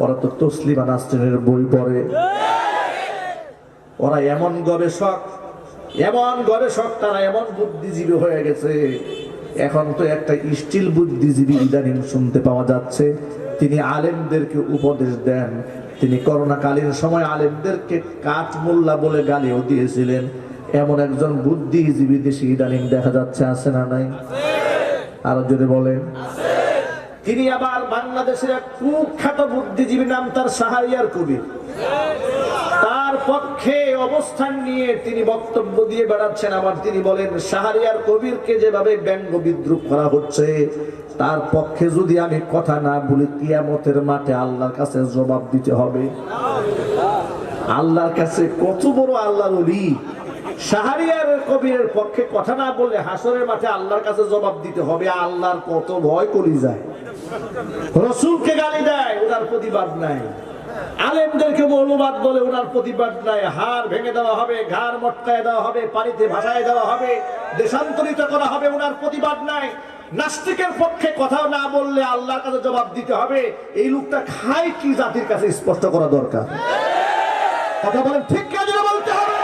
ওরা তো তসলিমা নাসরিনের বই পড়ে। ওরা এমন গবেষক, তারা এমন বুদ্ধিজীবী হয়ে গেছে। এখন তো একটা স্টিল বুদ্ধিজীবী ইদানিং শুনতে পাওয়া যাচ্ছে, তিনি আলেমদেরকে উপদেশ দেন। তিনি করোনাকালীন সময় আলেমদেরকে কাঠ মোল্লা বলে গালিও দিয়েছিলেন। এমন একজন বুদ্ধিজীবী দেশে ইদানিং দেখা যাচ্ছে, আছে না নাই? আরো জোরে বলেন। তিনি আবার বাংলাদেশের এক কুখ্যাত বুদ্ধিজীবী, নাম তার শাহরিয়ার কবির। তার পক্ষে অবস্থান নিয়ে তিনি বক্তব্য দিয়ে বেড়াচ্ছেন। আবার তিনি বলেন শাহরিয়ার কবিরকে যেভাবে ব্যঙ্গ বিদ্রুপ করা হচ্ছে, তার পক্ষে যদি আমি কথা না বলি কিয়ামতের মাঠে আল্লাহর কাছে জবাব দিতে হবে। আল্লাহর কাছে কত বড় আল্লাহর ওলি! শাহরিয়ার কবিরের পক্ষে কথা না বললে হাসরের মাঠে আল্লাহর কাছে জবাব দিতে হবে। আল্লাহর কত ভয় করি যায়। রসুলকে গালি দেয়, ওনার প্রতিবাদ নাই। আলেমদেরকে মৌলবাদ বলে, ওনার প্রতিবাদ নাই। হাড় ভেঙে দেওয়া হবে, ঘাড় মটকায় দেওয়া হবে, পানিতে ভাসায় দেওয়া হবে, দেশান্তরিত করা হবে, ওনার প্রতিবাদ নাই। নাস্তিকের পক্ষে কথা না বললে আল্লাহর কাছে জবাব দিতে হবে। এই লোকটা খায় কি জাতির কাছে স্পষ্ট করা দরকার। কথা বলেন ঠিক, কে বলতে হবে।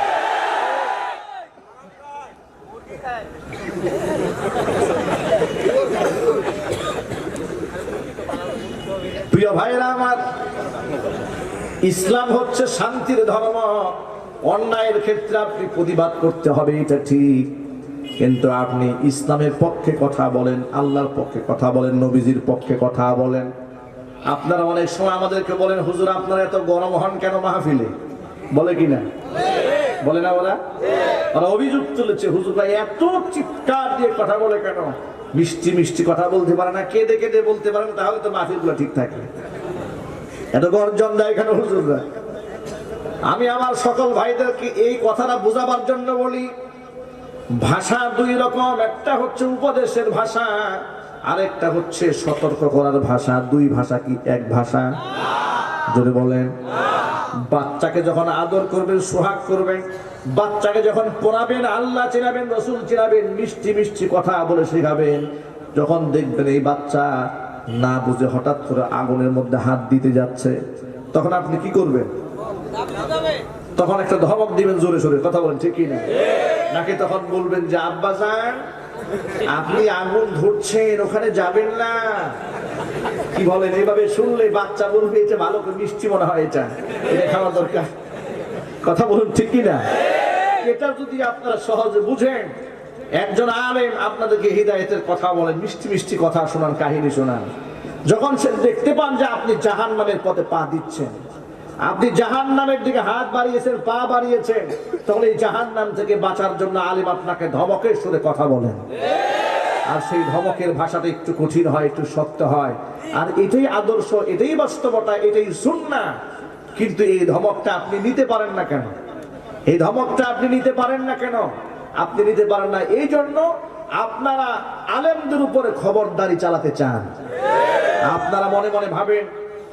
প্রিয় ভাইরা আমার, ইসলাম হচ্ছে শান্তির ধর্ম। অন্যায়ের ক্ষেত্রে আপনি প্রতিবাদ করতে হবে, এটা ঠিক, কিন্তু আপনি ইসলামের পক্ষে কথা বলেন, আল্লাহর পক্ষে কথা বলেন, নবীজির পক্ষে কথা বলেন। আপনারা অনেক সময় আমাদেরকে বলেন, হুজুর আপনারা এত গরম হন কেন মাহফিলে? বলে কিনা? বলে না? ওরা অভিযোগ তুলেছে, হুজুর ভাই এত চিৎকার দিয়ে কথা বলে কেন? মিষ্টি মিষ্টি কথা বলতে পারে না, কেঁদে কেঁদে বলতে পারে না, তাহলে তো মাহফিলগুলো ঠিক থাকে। এত গর্জন দেয় কেন হুজুররা? আমি আমার সকল ভাইদেরকে এই কথাটা বোঝাবার জন্য বলি, ভাষা দুই রকম, একটা হচ্ছে উপদেশের ভাষা, আরেকটা হচ্ছে সতর্ক করার ভাষা। দুই ভাষা কি এক ভাষা? যদি বলেন, বাচ্চাকে যখন আদর করবেন, সোহাগ করবেন, বাচ্চাকে যখন পড়াবেন, আল্লাহ চিনাবেন, রসুল চিনাবেন, মিষ্টি মিষ্টি কথা বলে শেখাবেন, যখন দেখবেন এই বাচ্চা না বুঝে হঠাৎ করে আগুনের মধ্যে হাত দিতে যাচ্ছে, তখন আপনি কি করবেন? তখন একটা ধমক দিবেন জোরে সোরে, কথা বলেন ঠিক কি না? নাকি তখন বলবেন যে আব্বা যান আপনি আগুন ধরছেন, ওখানে যাবেন না? কি বলেন? এইভাবে শুনলে বাচ্চা বলবে এটা ভালো করে মিষ্টি মনে হয়, এটা এটা খাওয়ার দরকার। কথা বলুন ঠিক কি না? এটা যদি আপনারা সহজে বুঝেন, একজন আলেম আপনাদেরকে হিদায়েতের কথা বলেন, মিষ্টি মিষ্টি কথা শোনান, কাহিনী শোনান, যখন সে দেখতে পান যে আপনি জাহান্নামের পথে পা দিচ্ছেন, আপনি জাহান্নামের দিকে হাত বাড়িয়েছেন, পা বাড়িয়েছেন, তখন এই জাহান্নাম থেকে বাঁচার জন্য আলেম আপনাকে ধমকের সুরে কথা বলেন। আর সেই ধমকের ভাষাটা একটু কঠিন হয়, একটু শক্ত হয়, আর এটাই আদর্শ, এটাই বাস্তবতা, এটাই সুন্নাহ। কিন্তু এই ধমকটা আপনি নিতে পারেন না কেন? এই ধমকটা আপনি নিতে পারেন না কেন? আপনি নিতে পারেন না এই জন্য আপনারা আলেমদের উপরে খবরদারি চালাতে চান। আপনারা মনে মনে ভাবেন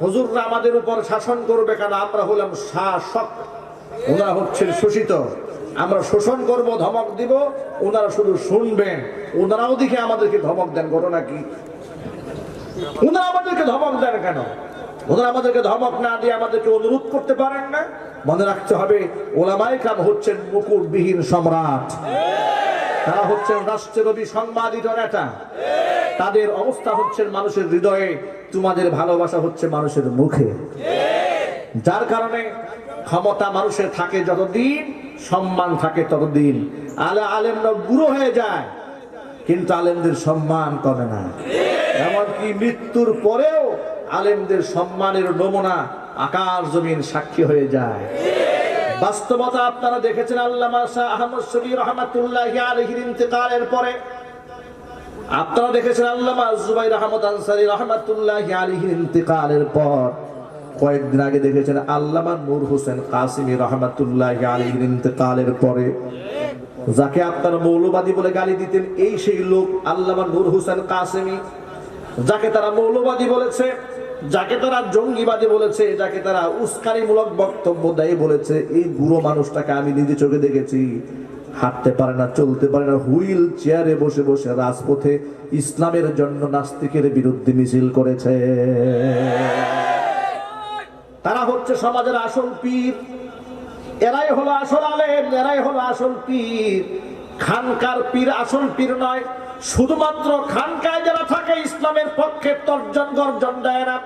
হুজুররা আমাদের উপর শাসন করবে কেন? আমরা হলাম শাসক, ওনারা হচ্ছেন শোষিত। আমরা শোষণ করব, ধমক দিব, ওনারা শুধু শুনবেন। ওনারাও দেখে আমাদেরকে ধমক দেন, ঘটনা কি? ওনারা আমাদেরকে ধমক দেন কেন? ওনারা আমাদেরকে ধমক না দিয়ে আমাদেরকে অনুরোধ করতে পারেন না? মনে রাখতে হবে, ওলামায়ে কেরাম হচ্ছেন মুকুটবিহীন সম্রাট। তারা হচ্ছেন রাষ্ট্রের অবিসংবাদিত নেতা। তাদের অবস্থা হচ্ছে মানুষের হৃদয়ে, তোমাদের ভালোবাসা হচ্ছে মানুষের মুখে। যার কারণে ক্ষমতা মানুষের থাকে যতদিন, সম্মান থাকে ততদিন। আলেমরা বুড়ো হয়ে যায়, কিন্তু আলেমদের সম্মান কমে না। এমনকি মৃত্যুর পরেও আলেমদের সম্মানের নমুনা আকাশ জমিন সাক্ষী হয়ে যায়। বাস্তবতা আপনারা দেখেছেন, আল্লামা শাহ আহমদ শফী রহমাতুল্লাহি আলাইহির ইন্তেকালের পরে, আপনারা দেখেছেন আল্লামা জুবাইর আহমদ আনসারী রহমাতুল্লাহি আলাইহির ইন্তেকালের পর, কয়েকদিন আগে দেখেছেন আল্লামা নূর হোসেন কাসিমি রহমাতুল্লাহি আলাইহির ইন্তেকালের পরে, যাকে আপনারা মৌলবাদী বলে গালি দিতেন, এই সেই লোক আল্লামা নূর হোসেন কাসিমি, যাকে তারা মৌলবাদী বলেছে, যাকে তারা জঙ্গিবাদী বলেছে, যাকে তারা উস্কানিমূলক বক্তব্য দেয় বলেছে, এই বুড়ো মানুষটাকে আমি নিজে চোখে দেখেছি। হাঁটতে পারে না, চলতে পারে না, হুইল চেয়ারে বসে বসে রাজপথে ইসলামের জন্য নাস্তিকের বিরুদ্ধে মিছিল করেছে। তারা হচ্ছে সমাজের আসল পীর, এরাই হলো আসল আলেম, এরাই হলো আসল পীর। খানকার পীর আসল পীর নয়। শুধুমাত্র খানকায় যারা থাকে ইসলামের পক্ষে তর্জন গর্জন দেয় না,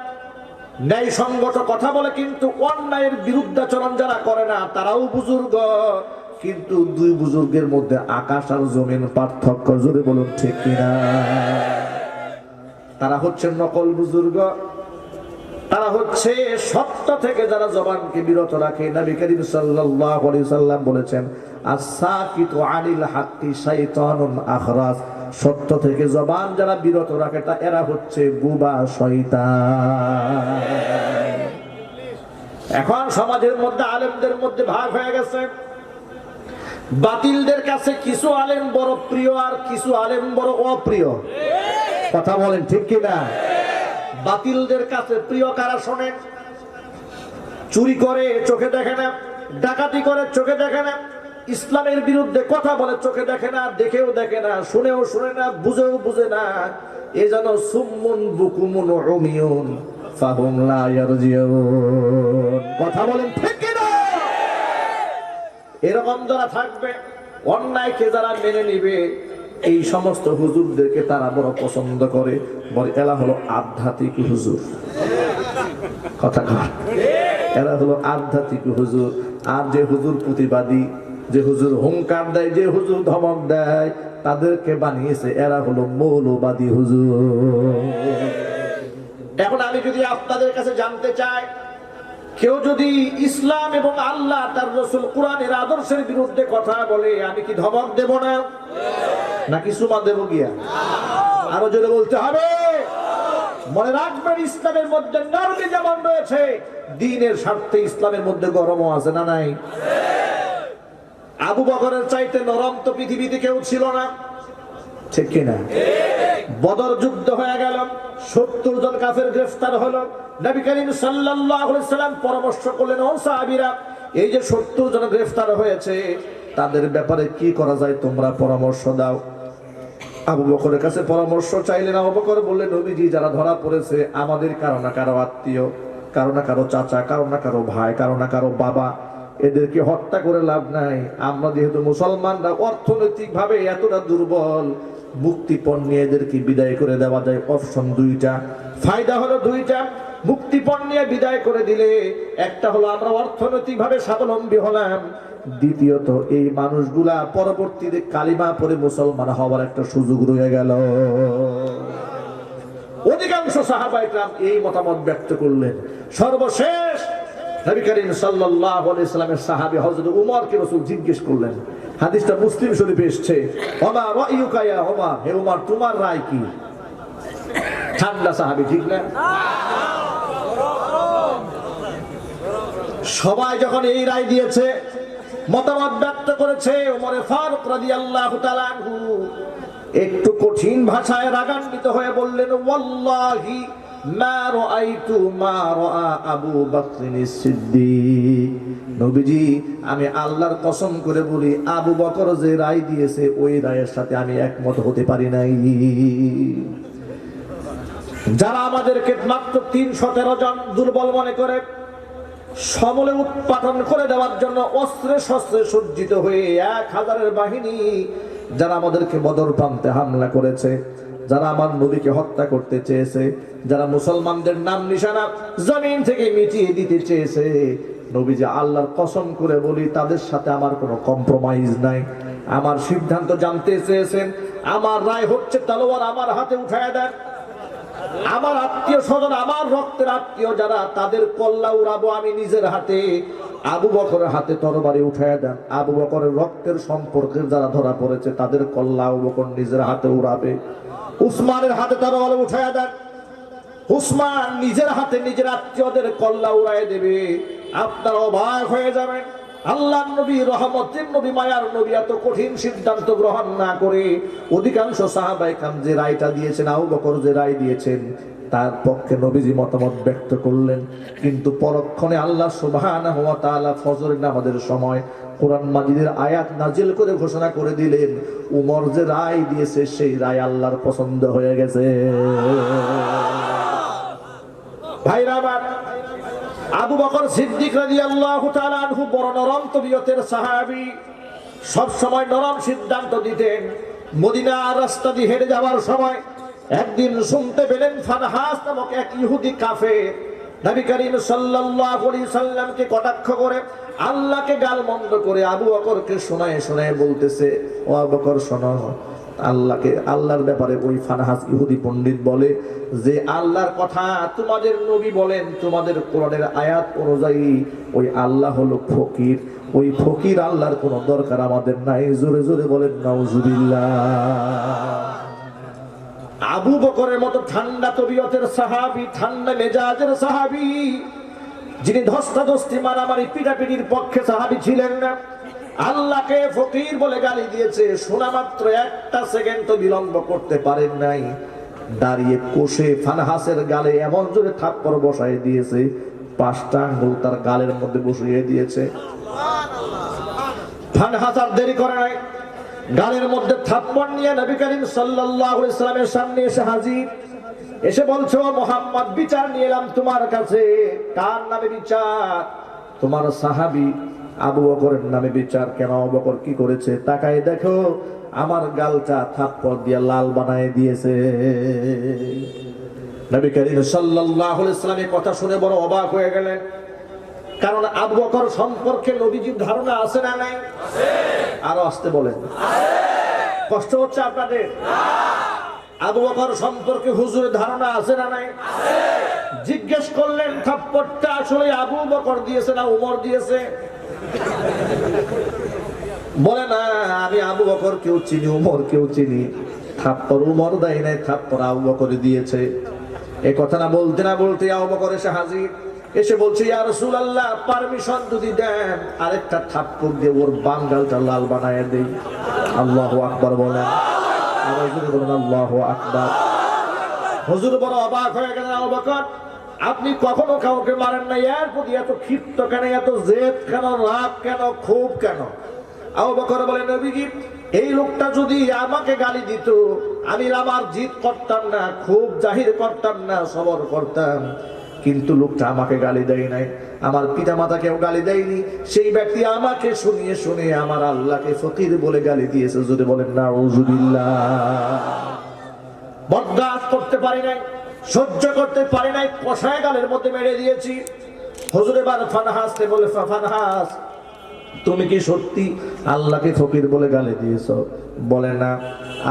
ন্যায় সঙ্গত কথা বলে, কিন্তু অন্যায়ের বিরুদ্ধাচরণ যারা করে না, তারাও বুজুর্গ। কিন্তু দুই বুজুর্গের মধ্যে আকাশ আর জমিন পার্থক্য, জোরে বলুন ঠিক কিনা? তারা হচ্ছে নকল বুজুর্গ, তারা হচ্ছে সত্য থেকে যারা জবানকে বিরত রাখে। নবী করিম সাল্লাল্লাহু আলাইহি সাল্লাম বলেছেন, আস-সাকিতু আনিল হাক্কি শাইতানুন আখরাস, সত্য থেকে জবান যারা বিরত রাখে তা এরা হচ্ছে বুবা শয়তান। এখন সমাজের মধ্যে আলেমদের মধ্যে ভাগ হয়ে গেছে। বাতিলদের কাছে কিছু আলেম বড় প্রিয়, আর কিছু আলেম বড় অপ্রিয়। কথা বলেন ঠিক কিনা? বাতিলদের কাছে প্রিয় কারা শোনেন? চুরি করে চোখে দেখে না, ডাকাতি করে চোখে দেখে না, ইসলামের বিরুদ্ধে কথা বলে চোখে দেখে না, দেখেও দেখে না, শুনেও শুনে না, বুঝেও বুঝে না। এ যেন সুম্মুন বুকুমুন উমিয়ুন ফাহুম লা ইয়ারজিউন। কথা বলেন ঠিক কিনা? এরকম যারা থাকবে, অন্যায়কে যারা মেনে নিবে, এই সমস্ত হুজুরদেরকে তারা বড় পছন্দ করে, বলে এরা হলো আধ্যাত্মিক হুজুর। কথা কয়, এরা হলো আধ্যাত্মিক হুজুর। আর যে হুজুর প্রতিবাদী, যে হুজুর হুঙ্কার দেয়, যে হুজুর ধমক দেয়, তাদেরকে বানিয়েছে এরা হলো মৌলবাদী হুজুর। এখন আমি যদি আপনাদের কাছে জানতে চাই, কেউ যদি ইসলাম এবং আল্লাহ তার রাসূল কোরআনের আদর্শের বিরুদ্ধে কথা বলে, আমি কি ধমক দেব না, নাকি সুমা দেব গিয়া? আরো জোরে বলতে হবে। মনে রাখবেন, ইসলামের মধ্যে নরমি যেমন রয়েছে, দ্বীনের স্বার্থে ইসলামের মধ্যে গরমও আছে, না নাই? আবু বকরের চাইতে নরম তো পৃথিবীতে কেউ ছিল না, ঠিক কিনা? বদর যুদ্ধ হয়ে গেল, 70 জন কাফের গ্রেফতার হলো। নবী করিম সাল্লাল্লাহু আলাইহি সাল্লাম পরামর্শ করলেন, ও সাহাবীরা, এই যে 70 জন গ্রেফতার হয়েছে, তাদের ব্যাপারে কি করা যায়, তোমরা পরামর্শ দাও। আবু বকরের কাছে পরামর্শ চাইলেন। আবু বকর বললেন, নবীজি, যারা ধরা পড়েছে আমাদের কারো না কারো আত্মীয়, কারো না কারো চাচা, কারো না কারো ভাই, কারো না কারো বাবা, এদেরকে হত্যা করে লাভ নাই। আমরা যেহেতু মুসলমানরা অর্থনৈতিক ভাবে এতটা দুর্বল, মুক্তিপণ নিয়ে এদেরকে বিদায় করে দেওয়া যায়। অপশন দুইটা, ফায়দা হলো দুইটা। মুক্তিপণ নিয়ে বিদায় করে দিলে একটা হলো আমরা অর্থনৈতিক ভাবে স্বাবলম্বী হলাম, দ্বিতীয়ত এই মানুষগুলা পরবর্তীতে কালিমা পড়ে মুসলমান হওয়ার একটা সুযোগ রয়ে গেল। অধিকাংশ সাহাবায়ে কেরাম এই মতামত ব্যক্ত করলেন। সর্বশেষ নবী করিম সাল্লাল্লাহু আলাইহি সাল্লামের সাহাবী হযরত উমরকে রাসূল জিজ্ঞেস করলেন, হাদিসটা মুসলিম শরীফে এসেছে, ওমা রায়ুকা ইয়া উমর, হে উমর, তোমার রায় কি? ঠান্ডা সাহাবী, ঠিক না? সবাই যখন এই রায় দিয়েছে, মতামত ব্যক্ত করেছে, ওমর ফারুক রাদিয়াল্লাহু তাআলা আনহু একটু কঠিন ভাষায় রাগান্বিত হয়ে বললেন, ওয়াল্লাহি মা রাআইতু মা রাআ আবু বকর সিদ্দিক। নবীজি, আমি আল্লাহর কসম করে বলি, আবু বকর যে রায় দিয়েছে ওই রায়ের সাথে আমি একমত হতে পারি নাই। যারা আমাদেরকে মাত্র 313 জন দুর্বল মনে করে সমলে উৎপাদন করে দেওয়ার জন্য অস্ত্রে শস্ত্রে সজ্জিত হয়ে 1000-এর বাহিনী, যারা আমাদেরকে বদর প্রান্তে হামলা করেছে, যারা আমার নবীকে হত্যা করতে চেয়েছে, যারা মুসলমানদের নাম নিশানা জমিন থেকে মিটিয়ে দিতে চেয়েছে, নবীজি আল্লাহর কসম করে বলি, তাদের সাথে আমার কোনো কম্প্রোমাইজ নাই। আমার সিদ্ধান্ত জানতে চেয়েছেন, আমার রায় হচ্ছে তলোয়ার আমার হাতে উঠায় দেন। আমার আত্মীয় স্বজন, আমার রক্তের আত্মীয় যারা, তাদের কল্লা উড়াবো আমি নিজের হাতে। আবু বকরের হাতে তরবারি উঠায় দেন। আবু বকরের রক্তের সম্পর্কের যারা ধরা পড়েছে, তাদের কল্লা আবু বকর নিজের হাতে উড়াবে। উসমানের হাতে তরবারি উঠায় দেন। উসমান নিজের হাতে নিজের আত্মীয়দের কল্লা উড়ায় দেবে। আপনারা অবাক হয়ে যাবেন, আল্লাহর নবী, রহমতের নবী, মায়ার নবী এত কঠিন সিদ্ধান্ত গ্রহণ না করে অধিকাংশ সাহাবায়ে কেরাম যে রায়টা দিয়েছেন, আবু বকর যে রায় দিয়েছেন, তার পক্ষে নবীজি মতামত ব্যক্ত করলেন। কিন্তু পরক্ষণে আল্লাহ সুবহানাহু ওয়া তাআলা ফজরের নামাজের সময় কোরআন মাজিদের আয়াত নাজিল করে ঘোষণা করে দিলেন, উমর যে রায় দিয়েছে সেই রায় আল্লাহর পছন্দ হয়ে গেছে। ভাইরা আমার, আবু বকর সিদ্দিক রাদিয়াল্লাহু তাআলা আনহু বড় নরম তবিয়তের সাহাবী, সব সময় নরম সিদ্ধান্ত দিতেন। মদিনার রাস্তা দিয়ে হেঁটে যাওয়ার সময় একদিন শুনতে পেলেন ফানহাস নামক এক ইহুদি কাফের নবী করিম সাল্লাল্লাহু আলাইহি সাল্লামকে কটাক্ষ করে, আল্লাহকে গালমন্দ করে আবু বকরকে শোনায় শোনায় বলতেছে, ও আবু বকর শোনো, আল্লাহর ব্যাপারে ওই ফানহাস ইহুদি পণ্ডিত বলে যে আল্লাহর কথা তোমাদের নবী বলেন, তোমাদের কোরআনের আয়াত অনুযায়ী ওই আল্লাহ হলো ফকির, ওই ফকির আল্লাহর কোনো দরকার আমাদের নাই। জোরে জোরে বলেন নাউজুবিল্লাহ। আবু বকরের মতো ঠান্ডা তবিয়তের সাহাবী, ঠান্ডা মেজাজের সাহাবী, যিনি ধস্তাধস্তি মারামারি পিটাপিটির পক্ষে সাহাবী ছিলেন না, আল্লাহকে ফকির বলে গালি দিয়েছে, শোনা মাত্র একটা সেকেন্ড তো বিলম্ব করতে পারেন নাই। দাঁড়িয়ে কষে ফানহাসের গালে এমন জোরে থাপ্পড় বসায় দিয়েছে, 5টা আঙ্গুল তার গালের মধ্যে বসিয়ে দিয়েছে। ফানহাস আর দেরি করে নাই, গালের মধ্যে থাপ্পড় নিয়ে নবী করিম সাল্লাল্লাহু আলাইহি সাল্লামের সামনে এসে হাজির। এসে বলছো, মুহাম্মদ, বিচার নিয়ে এলাম তোমার কাছে। কার নামে বিচার? তোমার সাহাবী আবু বকরের নামে বিচার। কেন? আবু বকর কি করেছে? তাকায় দেখো, আমার গালটা থাপ্পড় দিয়ে লাল বানায় দিয়েছে। নবী করিম সাল্লাল্লাহু আলাইহি ওয়াসাল্লাম কথা শুনে বড় অবাক হয়ে গেলেন, কারণ আবু বকর সম্পর্কে নবীজির ধারণা আছে না নাই? আছে। আরো আসতে বলেন, কষ্ট হচ্ছে আপনাদের? আবু বকর সম্পর্কে হুজুরের ধারণা আছে না নাই? আছে। জিজ্ঞেস করলেন, থাপ্পড়টা আসলে আবু বকর দিয়েছে না উমর দিয়েছে? বলে না, আমি আবু বকর কেউ চিনি, উমর কেউ চিনি, থাপ্পড় উমর দেয় নাই, থাপ্পড় আবু বকর দিয়েছে। এই কথা না বলতে আবু বকর এসে হাজির, এসে বলছে, ইয়া রাসূলুল্লাহ, পারমিশন যদি দেন আরেকটা থাপ্পড় দিয়ে ওর বাম গালটা লাল বানায় দেই। আল্লাহু আকবার বলেন, আবার জোরে বলেন আল্লাহু আকবার। হুজুর বড় অবাক হয়ে গেলেন, আবু বকর আপনি কখনো কাউকে মারেন না, এর প্রতি এত ক্ষিপ্ত কেন, এত জেদ কেন, রাগ কেন, ক্ষোভ কেন? আবু বকর বলেন, নবীজি এই লোকটা যদি আমাকে গালি দিত, আমি আমার জিদ করতাম না, খুব জাহির করতাম না, সবর করতাম, কিন্তু লোকটা আমাকে গালি দেয় নাই, আমার পিতা মাতাকেও গালি দেয়নি, সেই ব্যক্তি আমাকে শুনিয়ে শুনিয়ে আমার আল্লাহকে ফকির বলে গালি দিয়েছে। যদি বলেন নাউজুবিল্লাহ। বরদাস্ত করতে পারি নাই, সহ্য করতে পারি নাই, কষায় গালের মধ্যে মেরে দিয়েছি। হুজুর এবার ফানহাসকে বলে, ফানহাস তুমি কি সত্যি আল্লাহকে ফকির বলে গালি দিয়েছ? বলে না,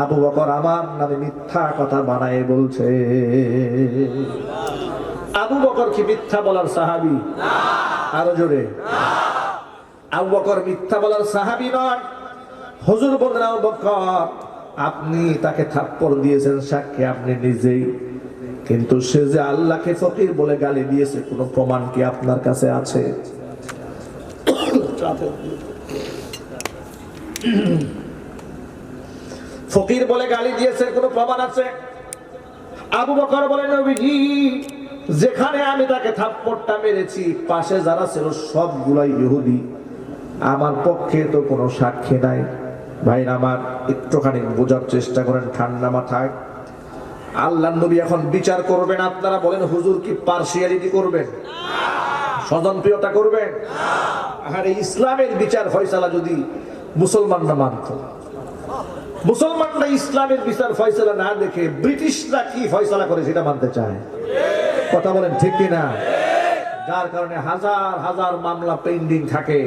আবু বকর আমার নামে মিথ্যা কথা বানায় বলছে। আবু বকর কি মিথ্যা বলার সাহাবী? আরো জোরে। আবু বকর মিথ্যা বলার সাহাবী নয়। হুজুর বললেন, আবু বকর আপনি তাকে থাপ্পড় দিয়েছেন সাক্ষী আপনি নিজেই, কিন্তু সে যে আল্লাহকে ফকির বলে গালি দিয়েছে কোনো প্রমাণ কি আপনার কাছে আছে? ফকির বলে গালি দিয়েছে কোনো প্রমাণ আছে? আবু বকর বলেন, নবীজি যেখানে আমি তাকে থাপ্পড়টা মেরেছি পাশে যারা ছিল সবগুলাই ইহুদি, আমার পক্ষে তো কোনো সাক্ষী নাই। ভাইরা আমার, একটুখানি বোঝার চেষ্টা করেন ঠান্ডা মাথায়। আল্লাহর নবী এখন বিচার করবেন, আপনারা বলেন হুজুর কি পার্সিয়ালিটি করবেন, স্বজনপ্রিয়তা করবেন? আর ইসলামের বিচার ফয়সালা যদি মুসলমানরা মানত, মুসলমানরা ইসলামের বিচার ফয়সালা না দেখে ব্রিটিশরা কি ফয়সালা করে সেটা মানতে চায়। কথা বলেন ঠিক কিনা? যার কারণে হাজার হাজার মামলা পেন্ডিং থাকে,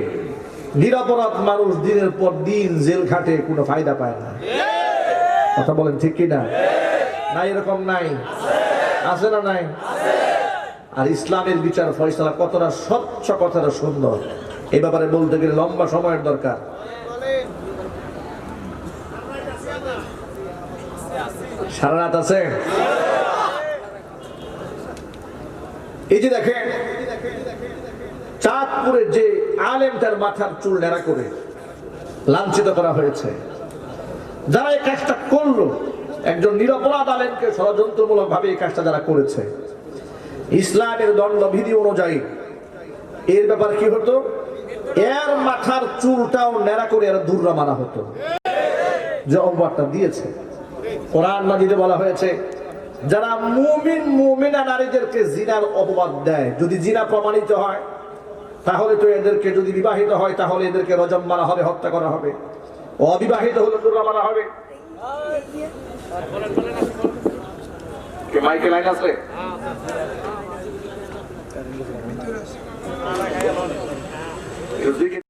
নিরপরাধ মানুষ দিনের পর দিন জেল খাটে, কোনো ফায়দা পায় না। কথা বলেন ঠিক কিনা? না এরকম নাই? আছে না নাই? আর ইসলামের বিচার ফয়সালা কতটা স্বচ্ছ, কতটা সুন্দর, এই ব্যাপারে বলতে গেলে লম্বা সময়ের দরকার। সারা রাত আছে। এই যে দেখেন, চাঁদপুরে যে আলেম তার মাথার চুল নেড়া করে লাঞ্ছিত করা হয়েছে, যারা এই কাজটা করলো, একজন নিরপরাধ আলেমকে ষড়যন্ত্রমূলক ভাবে এই কাজটা যারা করেছে, ইসলামের দণ্ডবিধি অনুযায়ী এর ব্যাপারে কি হতো, এর মাথার চুলটাও নেড়া করে এর দূররা মানা হতো, যে অপবাদটা দিয়েছে। কোরআন মাজিদে বলা হয়েছে, যারা মুমিন মুমিনা নারীদেরকে জিনার অপবাদ দেয়, যদি জিনা প্রমাণিত হয় তাহলে তো এদেরকে, যদি বিবাহিত হয় তাহলে এদেরকে রজম মারা হবে, হত্যা করা হবে, অবিবাহিত হলে দূররা মারা হবে। মাইকে লাইন আছে?